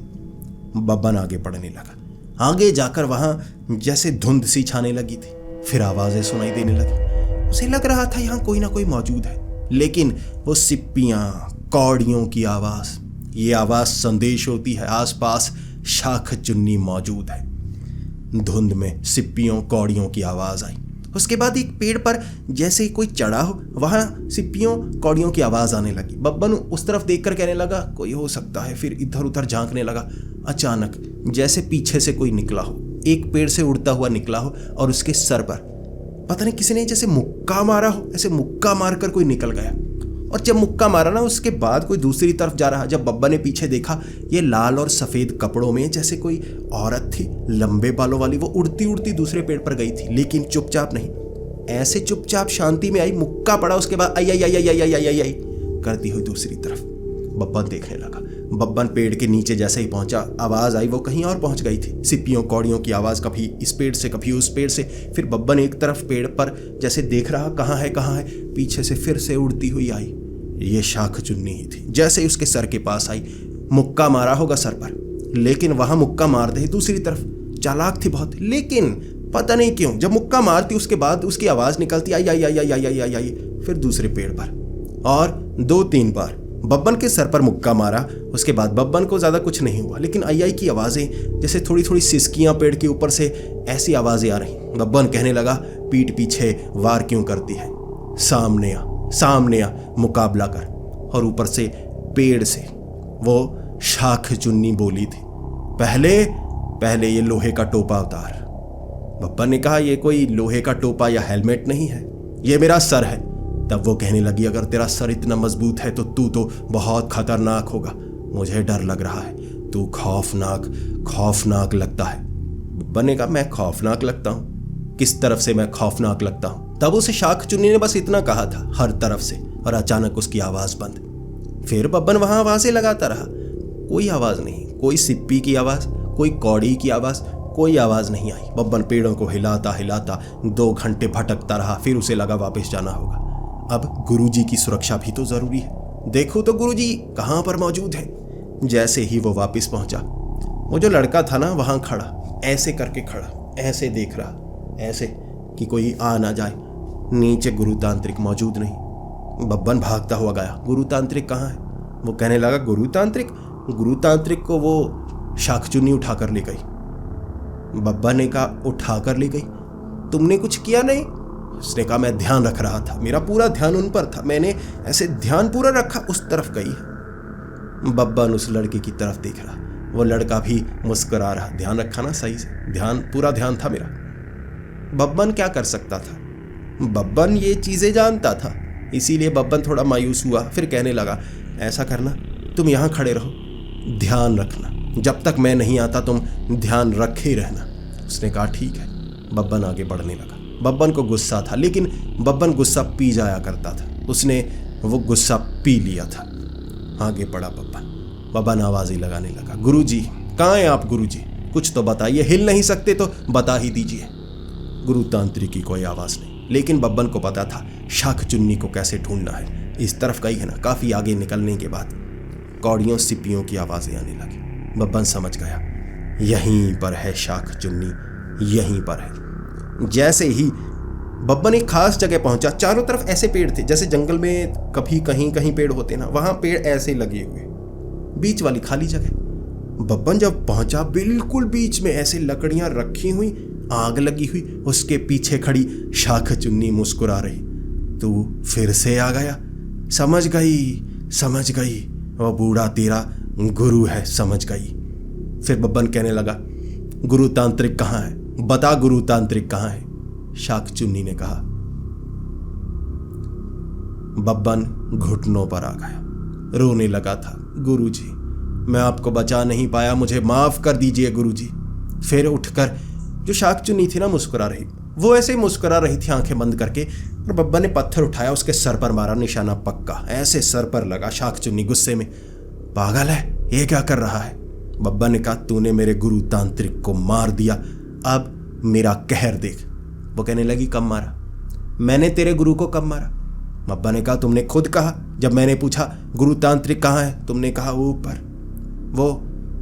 बब्बन आगे बढ़ने लगा। आगे जाकर वहां जैसे धुंध सी छाने लगी थी, फिर आवाजें सुनाई देने लगी। उसे लग रहा था यहां कोई ना कोई मौजूद है, लेकिन वो सिप्पियां, कौड़ियों की आवाज, ये आवाज संदेश होती है, आसपास शाख चुन्नी मौजूद है। धुंध में सिप्पियों, कौड़ियों की आवाज आई। उसके बाद एक पेड़ पर जैसे कोई चढ़ा हो, वहां सिप्पियों, कौड़ियों की आवाज आने लगी। बब्बन उस तरफ देखकर कहने लगा, कोई हो सकता है। फिर इधर उधर झांकने लगा। अचानक जैसे पीछे से कोई निकला हो, एक पेड़ से उड़ता हुआ निकला हो, और उसके सर पर पता नहीं किसी ने जैसे मुक्का मारा हो, ऐसे मुक्का मारकर कोई निकल गया। और जब मुक्का मारा ना, उसके बाद कोई दूसरी तरफ जा रहा। जब बब्बन ने पीछे देखा, ये लाल और सफेद कपड़ों में जैसे कोई औरत थी, लंबे बालों वाली। वो उड़ती उड़ती दूसरे पेड़ पर गई थी, लेकिन चुपचाप नहीं, ऐसे चुपचाप शांति में आई। मुक्का पड़ा, उसके बाद आई आई आई आई आई आई आई आई करती हुई दूसरी तरफ। बब्बन देखने लगा। बब्बन पेड़ के नीचे जैसे ही पहुंचा, आवाज आई, वो कहीं और पहुंच गई थी। सिप्पियों, कौड़ियों की आवाज कभी इस पेड़ से, कभी उस पेड़ से। फिर बब्बन एक तरफ पेड़ पर जैसे देख रहा, कहाँ है कहाँ है, पीछे से फिर से उड़ती हुई आई। ये शाख चुन्नी ही थी। जैसे ही उसके सर के पास आई, मुक्का मारा होगा सर पर, लेकिन वहां मुक्का मार दे दूसरी तरफ। चालाक थी बहुत, लेकिन पता नहीं क्यों जब मुक्का मारती, उसके बाद उसकी आवाज निकलती, आई आई आई आई आई आई आई आई। फिर दूसरे पेड़ पर, और 2-3 बार बब्बन के सर पर मुक्का मारा। उसके बाद बब्बन को ज्यादा कुछ नहीं हुआ, लेकिन आई आई की आवाजें, जैसे थोड़ी थोड़ी सिसकियां पेड़ के ऊपर से, ऐसी आवाजें आ रही। बब्बन कहने लगा, पीठ पीछे वार क्यों करती है, सामने आ, सामने आ, मुकाबला कर। और ऊपर से पेड़ से वो शाख चुन्नी बोली थी, पहले ये लोहे का टोपा उतार। बब्बन ने कहा, ये कोई लोहे का टोपा या हेलमेट नहीं है, ये मेरा सर है। तब वो कहने लगी, अगर तेरा सर इतना मजबूत है तो तू तो बहुत खतरनाक होगा, मुझे डर लग रहा है, तू खौफनाक लगता है। बब्बन ने कहा, मैं खौफनाक लगता हूं? किस तरफ से मैं खौफनाक लगता हूं? तब उसे शाख चुन्नी ने बस इतना कहा था, हर तरफ से, और अचानक उसकी आवाज बंद। फिर बब्बन वहां आवाजें लगाता रहा, कोई आवाज नहीं, कोई सिप्पी की आवाज, कोई कौड़ी की आवाज, कोई आवाज नहीं आई। बब्बन पेड़ों को हिलाता हिलाता 2 घंटे भटकता रहा। फिर उसे लगा वापस जाना होगा। अब गुरुजी की सुरक्षा भी तो जरूरी है, देखो तो गुरुजी कहां पर मौजूद है। जैसे ही वो वापस पहुंचा, वो जो लड़का था ना, वहां खड़ा, ऐसे करके खड़ा, ऐसे देख रहा, ऐसे कि कोई आ ना जाए। नीचे गुरु तांत्रिक मौजूद नहीं। बब्बन भागता हुआ गया, गुरु तांत्रिक कहाँ है? वो कहने लगा, गुरु तांत्रिक को वो शाख चुन्नी उठाकर ले गई। बब्बन ने कहा, उठाकर ले गई? तुमने कुछ किया नहीं? उसने कहा, मैं ध्यान रख रहा था, मेरा पूरा ध्यान उन पर था, मैंने ऐसे ध्यान पूरा रखा, उस तरफ गई है। बब्बन उस लड़के की तरफ देख रहा, वो लड़का भी मुस्कुरा रहा। ध्यान रखा ना सही से, पूरा ध्यान था मेरा। बब्बन क्या कर सकता था? बब्बन ये चीजें जानता था, इसीलिए बब्बन थोड़ा मायूस हुआ। फिर कहने लगा, ऐसा करना, तुम यहां खड़े रहो, ध्यान रखना, जब तक मैं नहीं आता तुम ध्यान रखे रहना। उसने कहा, ठीक है। बब्बन आगे बढ़ने लगा। बब्बन को गुस्सा था, लेकिन बब्बन गुस्सा पी जाया करता था, उसने वो गुस्सा पी लिया था। आगे बढ़ा बब्बन आवाजें लगाने लगा, गुरुजी कहाँ हैं आप? गुरुजी कुछ तो बताइए, हिल नहीं सकते तो बता ही दीजिए। गुरु तांत्रिक की कोई आवाज नहीं, लेकिन बब्बन को पता था शाख चुन्नी को कैसे ढूंढना है। इस तरफ गई है ना। काफी आगे निकलने के बाद कौड़ियों, सिप्पियों की आवाजें आने लगी। बब्बन समझ गया, यहीं पर है शाख चुन्नी, यहीं पर है। जैसे ही बब्बन एक खास जगह पहुंचा, चारों तरफ ऐसे पेड़ थे जैसे जंगल में कभी कहीं कहीं पेड़ होते ना, वहां पेड़ ऐसे लगे हुए, बीच वाली खाली जगह। बब्बन जब पहुंचा, बिल्कुल बीच में ऐसे लकड़ियां रखी हुई, आग लगी हुई, उसके पीछे खड़ी शाख चुन्नी मुस्कुरा रही। तू फिर से आ गया, समझ गई, वो बूढ़ा तेरा गुरु है, समझ गई। फिर बब्बन कहने लगा, गुरु तांत्रिक कहाँ है, बता गुरु तांत्रिक कहाँ है। शाख चुन्नी ने कहा। बब्बन घुटनों पर आ गया, रोने लगा था। गुरुजी, मैं आपको बचा नहीं पाया, मुझे माफ कर दीजिए गुरुजी। फिर उठकर जो शाख चुन्नी थी ना मुस्कुरा रही, वो ऐसे मुस्कुरा रही थी आंखें बंद करके, और बब्बन ने पत्थर उठाया, उसके सर पर मारा, निशाना पक्का, ऐसे सर पर लगा। शाख चुन्नी गुस्से में, पागल है, ये क्या कर रहा है। बब्बन ने कहा, तूने मेरे गुरु तांत्रिक को मार दिया, अब मेरा कहर देख। वो कहने लगी, कब मारा, मैंने तेरे गुरु को कब मारा। बब्बा ने कहा, तुमने खुद कहा, जब मैंने पूछा गुरु तांत्रिक कहाँ है, तुमने कहा वो ऊपर। वो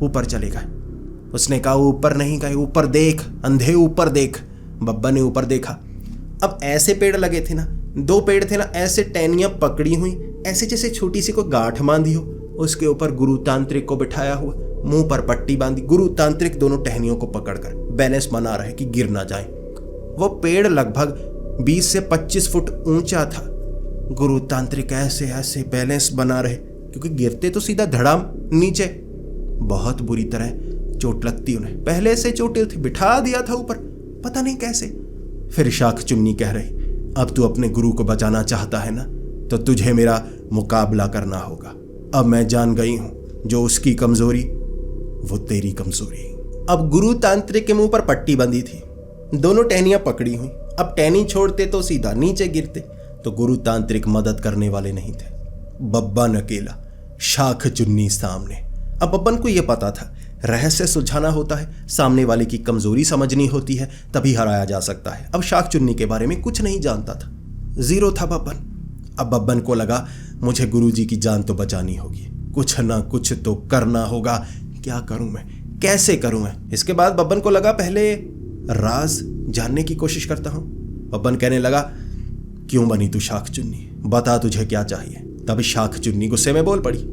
ऊपर चले गए। उसने कहा, ऊपर नहीं गए, ऊपर देख, अंधे ऊपर देख। बब्बा ने ऊपर देखा। अब ऐसे पेड़ लगे थे ना, 2 पेड़ थे ना, ऐसे टहनियां पकड़ी हुई, ऐसे जैसे छोटी सी कोई गांठ बांधी हो, उसके ऊपर गुरु तांत्रिक को बिठाया हुआ, मुंह पर पट्टी बांधी। गुरु तांत्रिक दोनों टहनियों को पकड़कर बैलेंस बना रहे कि गिर ना जाए। वो पेड़ लगभग 20 से 25 फुट ऊंचा था। गुरु तांत्रिक ऐसे ऐसे बैलेंस बना रहे, क्योंकि गिरते तो सीधा धड़ाम नीचे। बहुत बुरी तरह चोट लगती उन्हें, पहले से चोटें थी, बिठा दिया था ऊपर, पता नहीं कैसे। फिर शाख चुन्नी कह रही, अब तू अपने गुरु को बचाना चाहता है ना, तो तुझे मेरा मुकाबला करना होगा। अब मैं जान गई हूं, जो उसकी कमजोरी वो तेरी कमजोरी। अब गुरु तांत्रिक के मुंह पर पट्टी बंधी थी, दोनों टहनियां पकड़ी हुई। अब टहनी छोड़ते तो सीधा नीचे गिरते, तो गुरु तांत्रिक मदद करने वाले नहीं थे। बब्बन अकेला, शाख चुन्नी सामने। अब बब्बन को यह पता था, रहस्य सुलझाना होता है, सामने वाले की कमजोरी समझनी होती है, तभी हराया जा सकता है। अब शाख चुन्नी के बारे में कुछ नहीं जानता था, जीरो था बब्बन। अब बब्बन को लगा, मुझे गुरुजी की जान तो बचानी होगी, कुछ ना कुछ तो करना होगा। क्या करूं मैं, कैसे करूं मैं। इसके बाद बब्बन को लगा, पहले राज जानने की कोशिश करता हूं। बब्बन कहने लगा, क्यों बनी तू शाख चुन्नी, बता तुझे क्या चाहिए। तब शाख चुन्नी गुस्से में बोल पड़ी,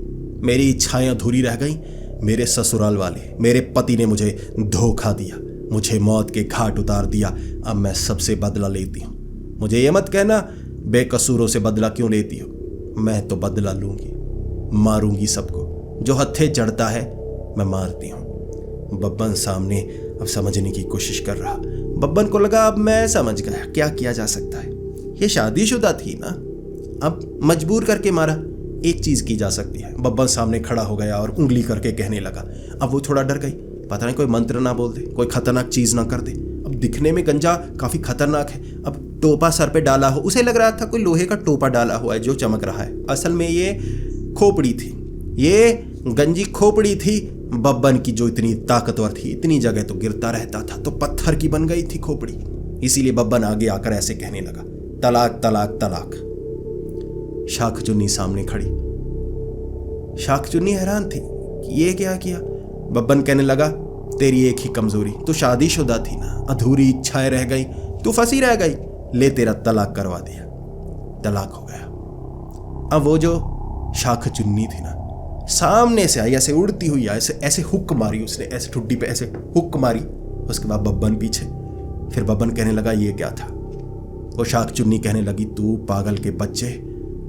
मेरी इच्छाएं अधूरी रह गई। मेरे ससुराल वाले, मेरे पति ने मुझे धोखा दिया, मुझे मौत के घाट उतार दिया। अब मैं सबसे बदला लेती हूँ। मुझे ये मत कहना बेकसूरों से बदला क्यों लेती हो, मैं तो बदला लूंगी, मारूंगी सबको, जो हत्थे चढ़ता है मैं मारती हूँ। बब्बन सामने अब समझने की कोशिश कर रहा। बब्बन को लगा, अब मैं समझ गया क्या किया जा सकता है। ये शादीशुदा थी ना, अब मजबूर करके मारा, एक चीज की जा सकती है। बब्बन सामने खड़ा हो गया और उंगली करके कहने लगा। अब वो थोड़ा डर गई, पता नहीं कोई मंत्र ना बोल दे, कोई खतरनाक चीज ना कर दे। अब दिखने में गंजा काफी खतरनाक है। अब टोपा सर पे डाला हो, उसे लग रहा था कोई लोहे का टोपा डाला हुआ है जो चमक रहा है, असल में ये खोपड़ी थी, ये गंजी खोपड़ी थी बब्बन की, जो इतनी ताकतवर थी। इतनी जगह तो गिरता रहता था, तो पत्थर की बन गई थी खोपड़ी। इसीलिए बब्बन आगे आकर ऐसे कहने लगा, तलाक तलाक तलाक। शाख चुन्नी सामने खड़ी। शाख चुन्नी हैरान थी कि ये क्या किया। बब्बन कहने लगा, तेरी एक ही कमजोरी, तू शादीशुदा थी ना, अधूरी इच्छाएं रह गई, तू फंसी रह गई, ले तेरा तलाक करवा दिया, तलाक हो गया। अब वो जो शाख चुन्नी थी ना, सामने से आई, ऐसे उड़ती हुई आई, ऐसे हुक मारी उसने, ऐसे ठुड्डी पे ऐसे हुक मारी। उसके बाद बब्बन पीछे। फिर बब्बन कहने लगा, ये क्या था। वो शाख चुन्नी कहने लगी, तू पागल के बच्चे।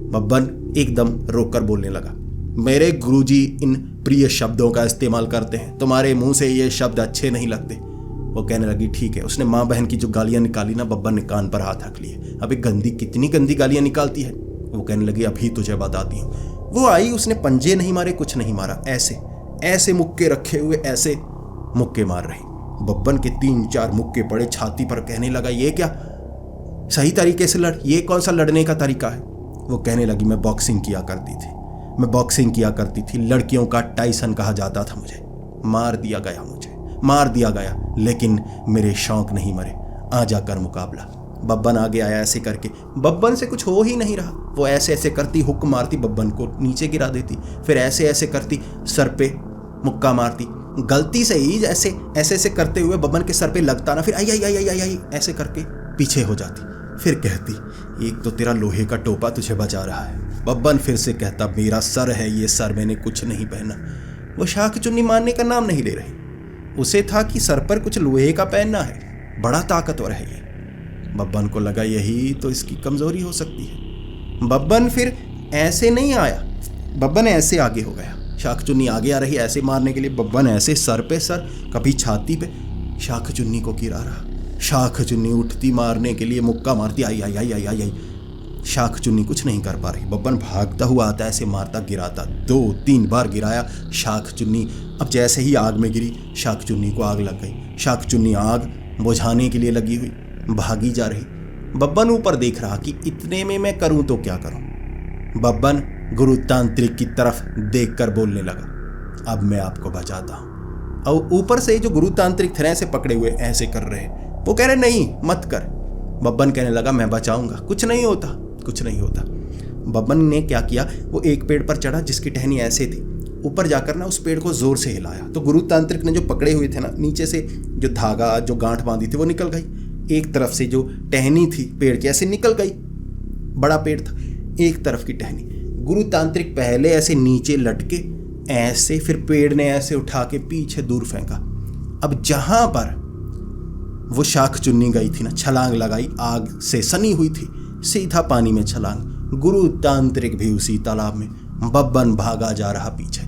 बब्बन एकदम रोककर बोलने लगा, मेरे गुरुजी इन प्रिय शब्दों का इस्तेमाल करते हैं, तुम्हारे मुंह से ये शब्द अच्छे नहीं लगते। वो कहने लगी, ठीक है। उसने माँ बहन की जो गालियां निकाली ना, बब्बन ने कान पर हाथ रख लिए। अभी गंदी, कितनी गंदी गालियां निकालती है। वो कहने लगी, अभी तुझे बताती हूँ। वो आई, उसने पंजे नहीं मारे, कुछ नहीं मारा, ऐसे ऐसे मुक्के रखे हुए ऐसे मुक्के मार रही। बब्बन के 3-4 मुक्के पड़े छाती पर। कहने लगा, ये क्या, सही तरीके से लड़, ये कौन सा लड़ने का तरीका है। वो कहने लगी, मैं बॉक्सिंग किया करती थी, मैं बॉक्सिंग किया करती थी, लड़कियों का टाइसन कहा जाता था मुझे। मार दिया गया, मुझे मार दिया गया, लेकिन मेरे शौक नहीं मरे। आ जाकर मुकाबला। बब्बन आगे आया ऐसे करके। बब्बन से कुछ हो ही नहीं रहा। वो ऐसे ऐसे करती, हुक मारती, बब्बन को नीचे गिरा देती, फिर ऐसे ऐसे करती, सर पे मुक्का मारती, गलती से ही ऐसे ऐसे ऐसे करते हुए बब्बन के सर पे लगता ना, फिर आई आई आई आई आई ऐसे करके पीछे हो जाती। फिर कहती, एक तो तेरा लोहे का टोपा तुझे बचा रहा है। बब्बन फिर से कहता, मेरा सर है ये सर, मैंने कुछ नहीं पहना। वो शाख चुन्नी मानने का नाम नहीं ले रही। उसे था कि सर पर कुछ लोहे का पहनना है, बड़ा ताकतवर है ये। बब्बन को लगा यही तो इसकी कमजोरी हो सकती है। बब्बन फिर ऐसे नहीं आया, बब्बन ऐसे आगे हो गया। शाख चुन्नी आगे आ रही ऐसे मारने के लिए, बब्बन ऐसे सर पे सर, कभी छाती पे, शाख चुन्नी को गिरा रहा। शाख चुन्नी उठती मारने के लिए, मुक्का मारती, आई आई आई आई आई आई। शाख चुन्नी कुछ नहीं कर पा रही। बब्बन भागता हुआ आता, ऐसे मारता गिराता, 2-3 बार गिराया शाख चुन्नी। अब जैसे ही आग में गिरी, शाख चुन्नी को आग लग गई। शाख चुन्नी आग बुझाने के लिए लगी हुई भागी जा रही। बब्बन ऊपर देख रहा कि इतने में मैं करूं तो क्या करूं। बब्बन गुरु तांत्रिक की तरफ देखकर बोलने लगा, अब मैं आपको बचाता हूं। और ऊपर से जो गुरु तांत्रिक थे ऐसे पकड़े हुए ऐसे कर रहे, वो कह रहे नहीं मत कर। बब्बन कहने लगा, मैं बचाऊंगा, कुछ नहीं होता, कुछ नहीं होता। बब्बन ने क्या किया, वो एक पेड़ पर चढ़ा जिसकी टहनी ऐसे थी, ऊपर जाकर ना उस पेड़ को जोर से हिलाया। तो गुरु तांत्रिक ने जो पकड़े हुए थे ना, नीचे से जो धागा जो गांठ बांधी थी वो निकल गई। एक तरफ से जो टहनी थी पेड़ की ऐसे निकल गई, बड़ा पेड़ था, एक तरफ की टहनी। गुरु तांत्रिक पहले ऐसे नीचे लटके ऐसे, फिर पेड़ ने ऐसे उठा के पीछे दूर फेंका। अब जहां पर वो शाख चुन्नी गई थी ना, छलांग लगाई, आग से सनी हुई थी, सीधा पानी में छलांग। गुरु तांत्रिक भी उसी तालाब में। बब्बन भागा जा रहा पीछे।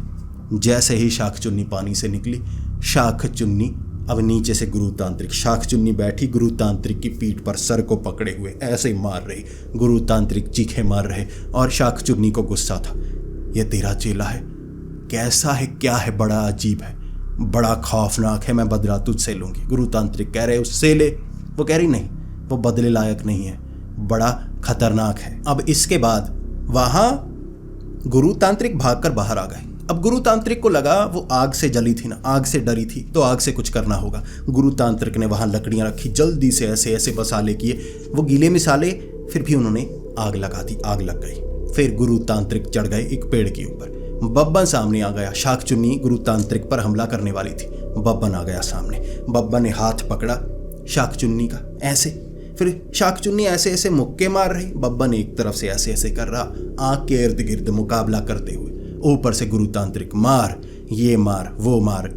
जैसे ही शाख चुन्नी पानी से निकली, शाख चुन्नी अब नीचे से गुरु तांत्रिक, शाख चुन्नी बैठी गुरु तांत्रिक की पीठ पर, सर को पकड़े हुए ऐसे मार रही। गुरु तांत्रिक चीखे मार रहे और शाख चुन्नी को गुस्सा था, ये तेरा चेला है, कैसा है, क्या है, बड़ा अजीब है, बड़ा खौफनाक है, मैं बदला तुझसे लूंगी। गुरु तांत्रिक कह रहे उससे ले, वो कह रही नहीं, वो बदले लायक नहीं है, बड़ा खतरनाक है। अब इसके बाद वहां गुरु तांत्रिक भागकर बाहर आ गए। अब गुरु तांत्रिक को लगा वो आग से जली थी ना, आग से डरी थी, तो आग से कुछ करना होगा। गुरु तांत्रिक ने वहां लकड़ियां रखी, जल्दी से ऐसे ऐसे मसाले किए, वो गीले मिसाले, फिर भी उन्होंने आग लगा दी, आग लग गई। फिर गुरु तांत्रिक चढ़ गए एक पेड़ के ऊपर। बब्बन सामने आ गया। शाख चुन्नी गुरु तांत्रिक पर हमला करने वाली थी। बब्बन आ गया सामने। बब्बन ने हाथ पकड़ा शाख चुन्नी का ऐसे, फिर शाख चुन्नी ऐसे ऐसे मुक्के मार रही। बब्बन एक तरफ से ऐसे ऐसे कर रहा, आंख के इर्द गिर्द मुकाबला करते हुए। ऊपर से गुरु तांत्रिक मार, ये मार, वो मार।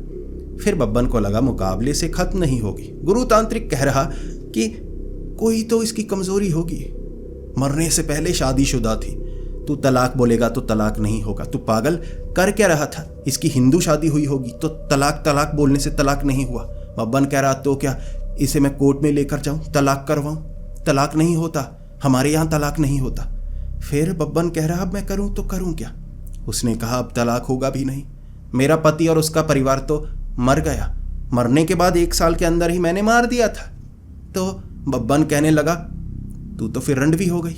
फिर बब्बन को लगा मुकाबले से खत्म नहीं होगी। गुरु तांत्रिक कह रहा कि कोई तो इसकी कमजोरी होगी, मरने से पहले शादीशुदा थी, तू तलाक बोलेगा तो तलाक नहीं होगा, तू पागल कर क्या रहा था, इसकी हिंदू शादी हुई होगी तो तलाक, तलाक बोलने से तलाक नहीं हुआ। बब्बन कह रहा, तो क्या इसे मैं कोर्ट में लेकर जाऊं, तलाक करवाऊं, तलाक नहीं होता, हमारे यहाँ तलाक नहीं होता। फिर बब्बन कह रहा, अब मैं करूं तो करूं क्या। उसने कहा, अब तलाक होगा भी नहीं, मेरा पति और उसका परिवार तो मर गया, मरने के बाद 1 साल के अंदर ही मैंने मार दिया था। तो बब्बन कहने लगा, तू तो फिर रंडवी हो गई,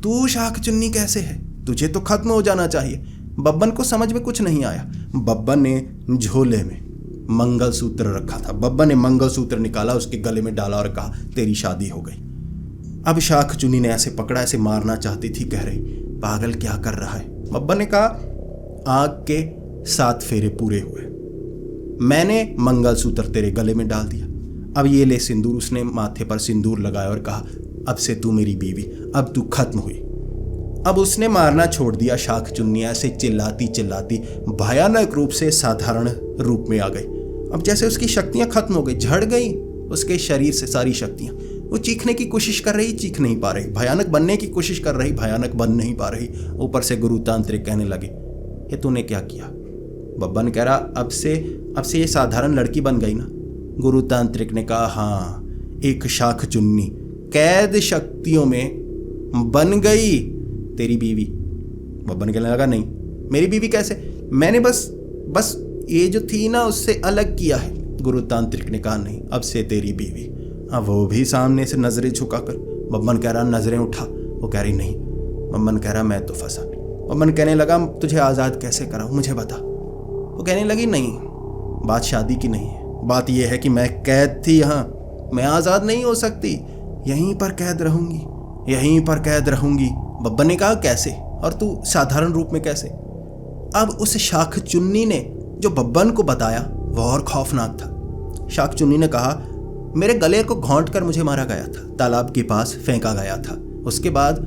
तू शाख चुन्नी कैसे है, तुझे तो खत्म हो जाना चाहिए। बब्बन को समझ में कुछ नहीं आया। बब्बन ने झोले में मंगलसूत्र रखा था, बब्बन ने मंगलसूत्र निकाला, उसके गले में डाला और कहा, तेरी शादी हो गई। अब शाख चुन्नी ने ऐसे पकड़ा, ऐसे मारना चाहती थी, कह रही, पागल क्या कर रहा है। बब्बन ने कहा, आग के 7 फेरे पूरे हुए, मैंने मंगलसूत्र तेरे गले में डाल दिया, अब ये ले सिंदूर। उसने माथे पर सिंदूर लगाया और कहा, अब से तू मेरी बीवी, अब तू खत्म हुई। अब उसने मारना छोड़ दिया। शाख चुन्नी ऐसे चिल्लाती चिल्लाती भयानक रूप से साधारण रूप में आ गई। अब जैसे उसकी शक्तियां खत्म हो गई, झड़ गई उसके शरीर से सारी शक्तियां। वो चीखने की कोशिश कर रही, चीख नहीं पा रही, भयानक बनने की कोशिश कर रही, भयानक बन नहीं पा रही। ऊपर से गुरु तांत्रिक कहने लगे, ये तूने क्या किया। बब्बन कह रहा, अब से ये साधारण लड़की बन गई ना। गुरु तांत्रिक ने कहा, हाँ, एक शाख चुन्नी कैद शक्तियों में बन गई तेरी बीवी। बब्बन कहने लगा, नहीं, मेरी बीवी कैसे, मैंने बस ये जो थी ना उससे अलग किया है। गुरु तांत्रिक ने कहा, नहीं, अब से तेरी बीवी। अब वो भी सामने से नजरें झुकाकर। बब्बन कह रहा, नजरें उठा। वो कह रही, नहीं। बब्बन कह रहा, मैं तो फंसा। बब्बन कहने लगा, तुझे आज़ाद कैसे कराऊं, मुझे बता। वो कहने लगी, नहीं, बात शादी की नहीं है, बात यह है कि मैं कैद थी यहाँ, मैं आज़ाद नहीं हो सकती, यहीं पर कैद रहूंगी, यहीं पर कैद रहूंगी। बब्बन ने कहा, कैसे, और तू साधारण रूप में कैसे। अब उस शाख चुन्नी ने जो बब्बन को बताया वह और खौफनाक था। शाकचुन्नी ने कहा, मेरे गले को घोंट कर मुझे मारा गया था, तालाब के पास फेंका गया था। उसके बाद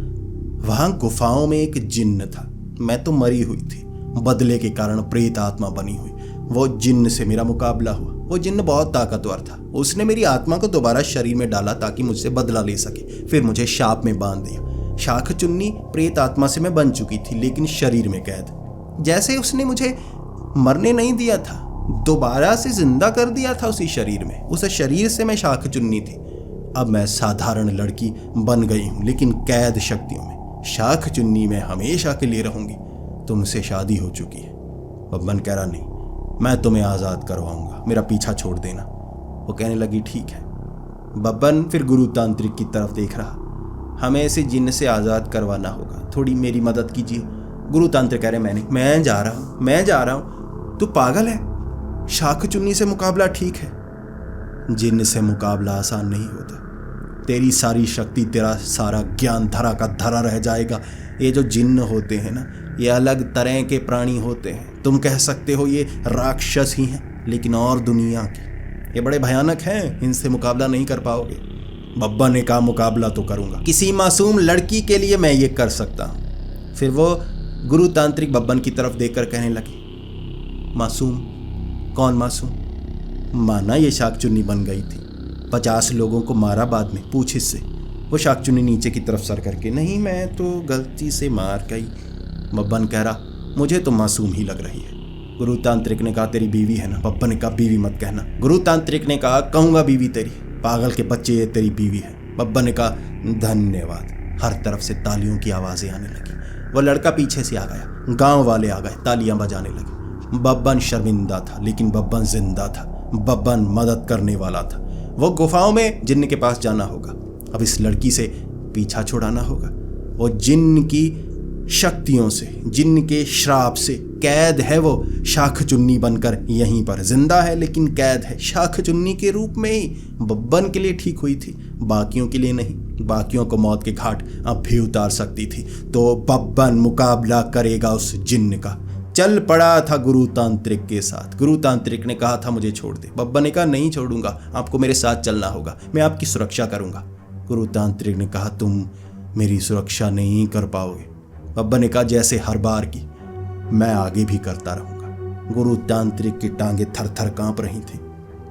वहां गुफाओं में एक जिन्न था। मैं तो मरी हुई थी, बदले के कारण प्रेत आत्मा बनी हुई। वो जिन्न से मेरा मुकाबला हुआ। वो जिन्न बहुत ताकतवर था। उसने मेरी आत्मा को दोबारा शरीर में डाला ताकि मुझसे बदला ले सके। फिर मुझे शाप में बांध दिया। शाकचुन्नी प्रेत आत्मा से मैं बन चुकी थी, लेकिन शरीर में कैद। जैसे उसने मुझे मरने नहीं दिया था, दोबारा से जिंदा कर दिया था उसी शरीर में। उस शरीर से मैं शाकचुन्नी थी। अब मैं साधारण लड़की बन गई हूं, लेकिन कैद शक्तियों में। शाकचुन्नी मैं हमेशा के लिए रहूंगी। तुमसे शादी हो चुकी है। बब्बन कह रहा, नहीं, मैं तुम्हें आज़ाद करवाऊंगा, मेरा पीछा छोड़ देना। वो कहने लगी, ठीक है। बब्बन फिर गुरु तांत्रिक की तरफ देख रहा। हमें इसे जिन्न से आज़ाद करवाना होगा, थोड़ी मेरी मदद कीजिए। गुरु तांत्रिक कह रहे, मैं जा रहा हूँ। तू पागल है? शाकचुन्नी से मुकाबला ठीक है, जिन्न से मुकाबला आसान नहीं होता। तेरी सारी शक्ति, तेरा सारा ज्ञान धरा का धरा रह जाएगा। ये जो जिन्न होते हैं ना, ये अलग तरह के प्राणी होते हैं। तुम कह सकते हो ये राक्षस ही हैं, लेकिन और दुनिया के। ये बड़े भयानक हैं, इनसे मुकाबला नहीं कर पाओगे। बब्बा ने कहा, मुकाबला तो करूंगा, किसी मासूम लड़की के लिए मैं ये कर सकता हूं। फिर वो गुरु तांत्रिक बब्बन की तरफ देखकर कहने लगे, मासूम? कौन मासूम? माना ये शाकचुन्नी बन गई थी, 50 लोगों को मारा बाद में, पूछ इससे। वो शाकचुन्नी नीचे की तरफ सर करके, नहीं, मैं तो गलती से मार गई। बब्बन कह रहा, मुझे तो मासूम ही लग रही है। गुरु तांत्रिक ने कहा, तेरी बीवी है ना? बब्बन ने कहा, बीवी मत कहना। गुरु तांत्रिक ने कहा, कहूंगा बीवी तेरी, पागल के बच्चे, ये तेरी बीवी है। बब्बन ने कहा, धन्यवाद। हर तरफ से तालियों की आवाजें आने लगी। वो लड़का पीछे से आ गया, गांव वाले आ गए, तालियां बजाने लगे। बब्बन शर्मिंदा था, लेकिन बब्बन जिंदा था। बब्बन मदद करने वाला था। वो गुफाओं में जिन्न के पास जाना होगा। अब इस लड़की से पीछा छुड़ाना होगा। वो जिन्न की शक्तियों से, जिन्न के श्राप से कैद है। वो शाकचुन्नी बनकर यहीं पर जिंदा है, लेकिन कैद है शाकचुन्नी के रूप में ही। बब्बन के लिए ठीक हुई थी, बाकियों के लिए नहीं। बाकियों को मौत के घाट अब भी उतार सकती थी। तो बब्बन मुकाबला करेगा उस जिन्न का। चल पड़ा था गुरु तांत्रिक के साथ। गुरु तांत्रिक ने कहा था, मुझे छोड़ दे। बब्बन ने कहा, नहीं छोड़ूंगा, आपको मेरे साथ चलना होगा, मैं आपकी सुरक्षा करूंगा। गुरु तांत्रिक ने कहा, तुम मेरी सुरक्षा नहीं कर पाओगे। बब्बन ने कहा, जैसे हर बार की, मैं आगे भी करता रहूंगा। गुरु तांत्रिक की टांगे थर थर कांप रही थी।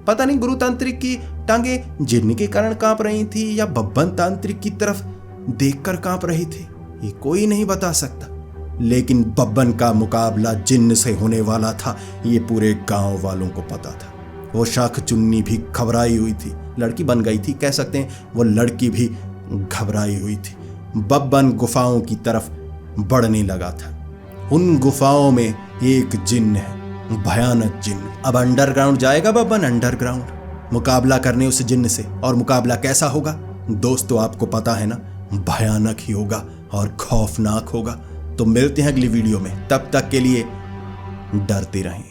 पता नहीं गुरु तांत्रिक की टांगे जिन्न के कारण कांप रही थी या बब्बन तांत्रिक की तरफ देखकर कांप रही थी, ये कोई नहीं बता सकता। लेकिन बब्बन का मुकाबला जिन्न से होने वाला था, ये पूरे गांव वालों को पता था। वो शाकचुन्नी भी घबराई हुई थी, लड़की बन गई थी, कह सकते हैं वो लड़की भी घबराई हुई थी। बब्बन गुफाओं की तरफ बढ़ने लगा था। उन गुफाओं में एक जिन्न है, भयानक जिन्न। अब अंडरग्राउंड जाएगा बब्बन, अंडरग्राउंड मुकाबला करने उस जिन्न से। और मुकाबला कैसा होगा दोस्तों, आपको पता है ना, भयानक ही होगा और खौफनाक होगा। तो मिलते हैं अगली वीडियो में, तब तक के लिए डरते रहें।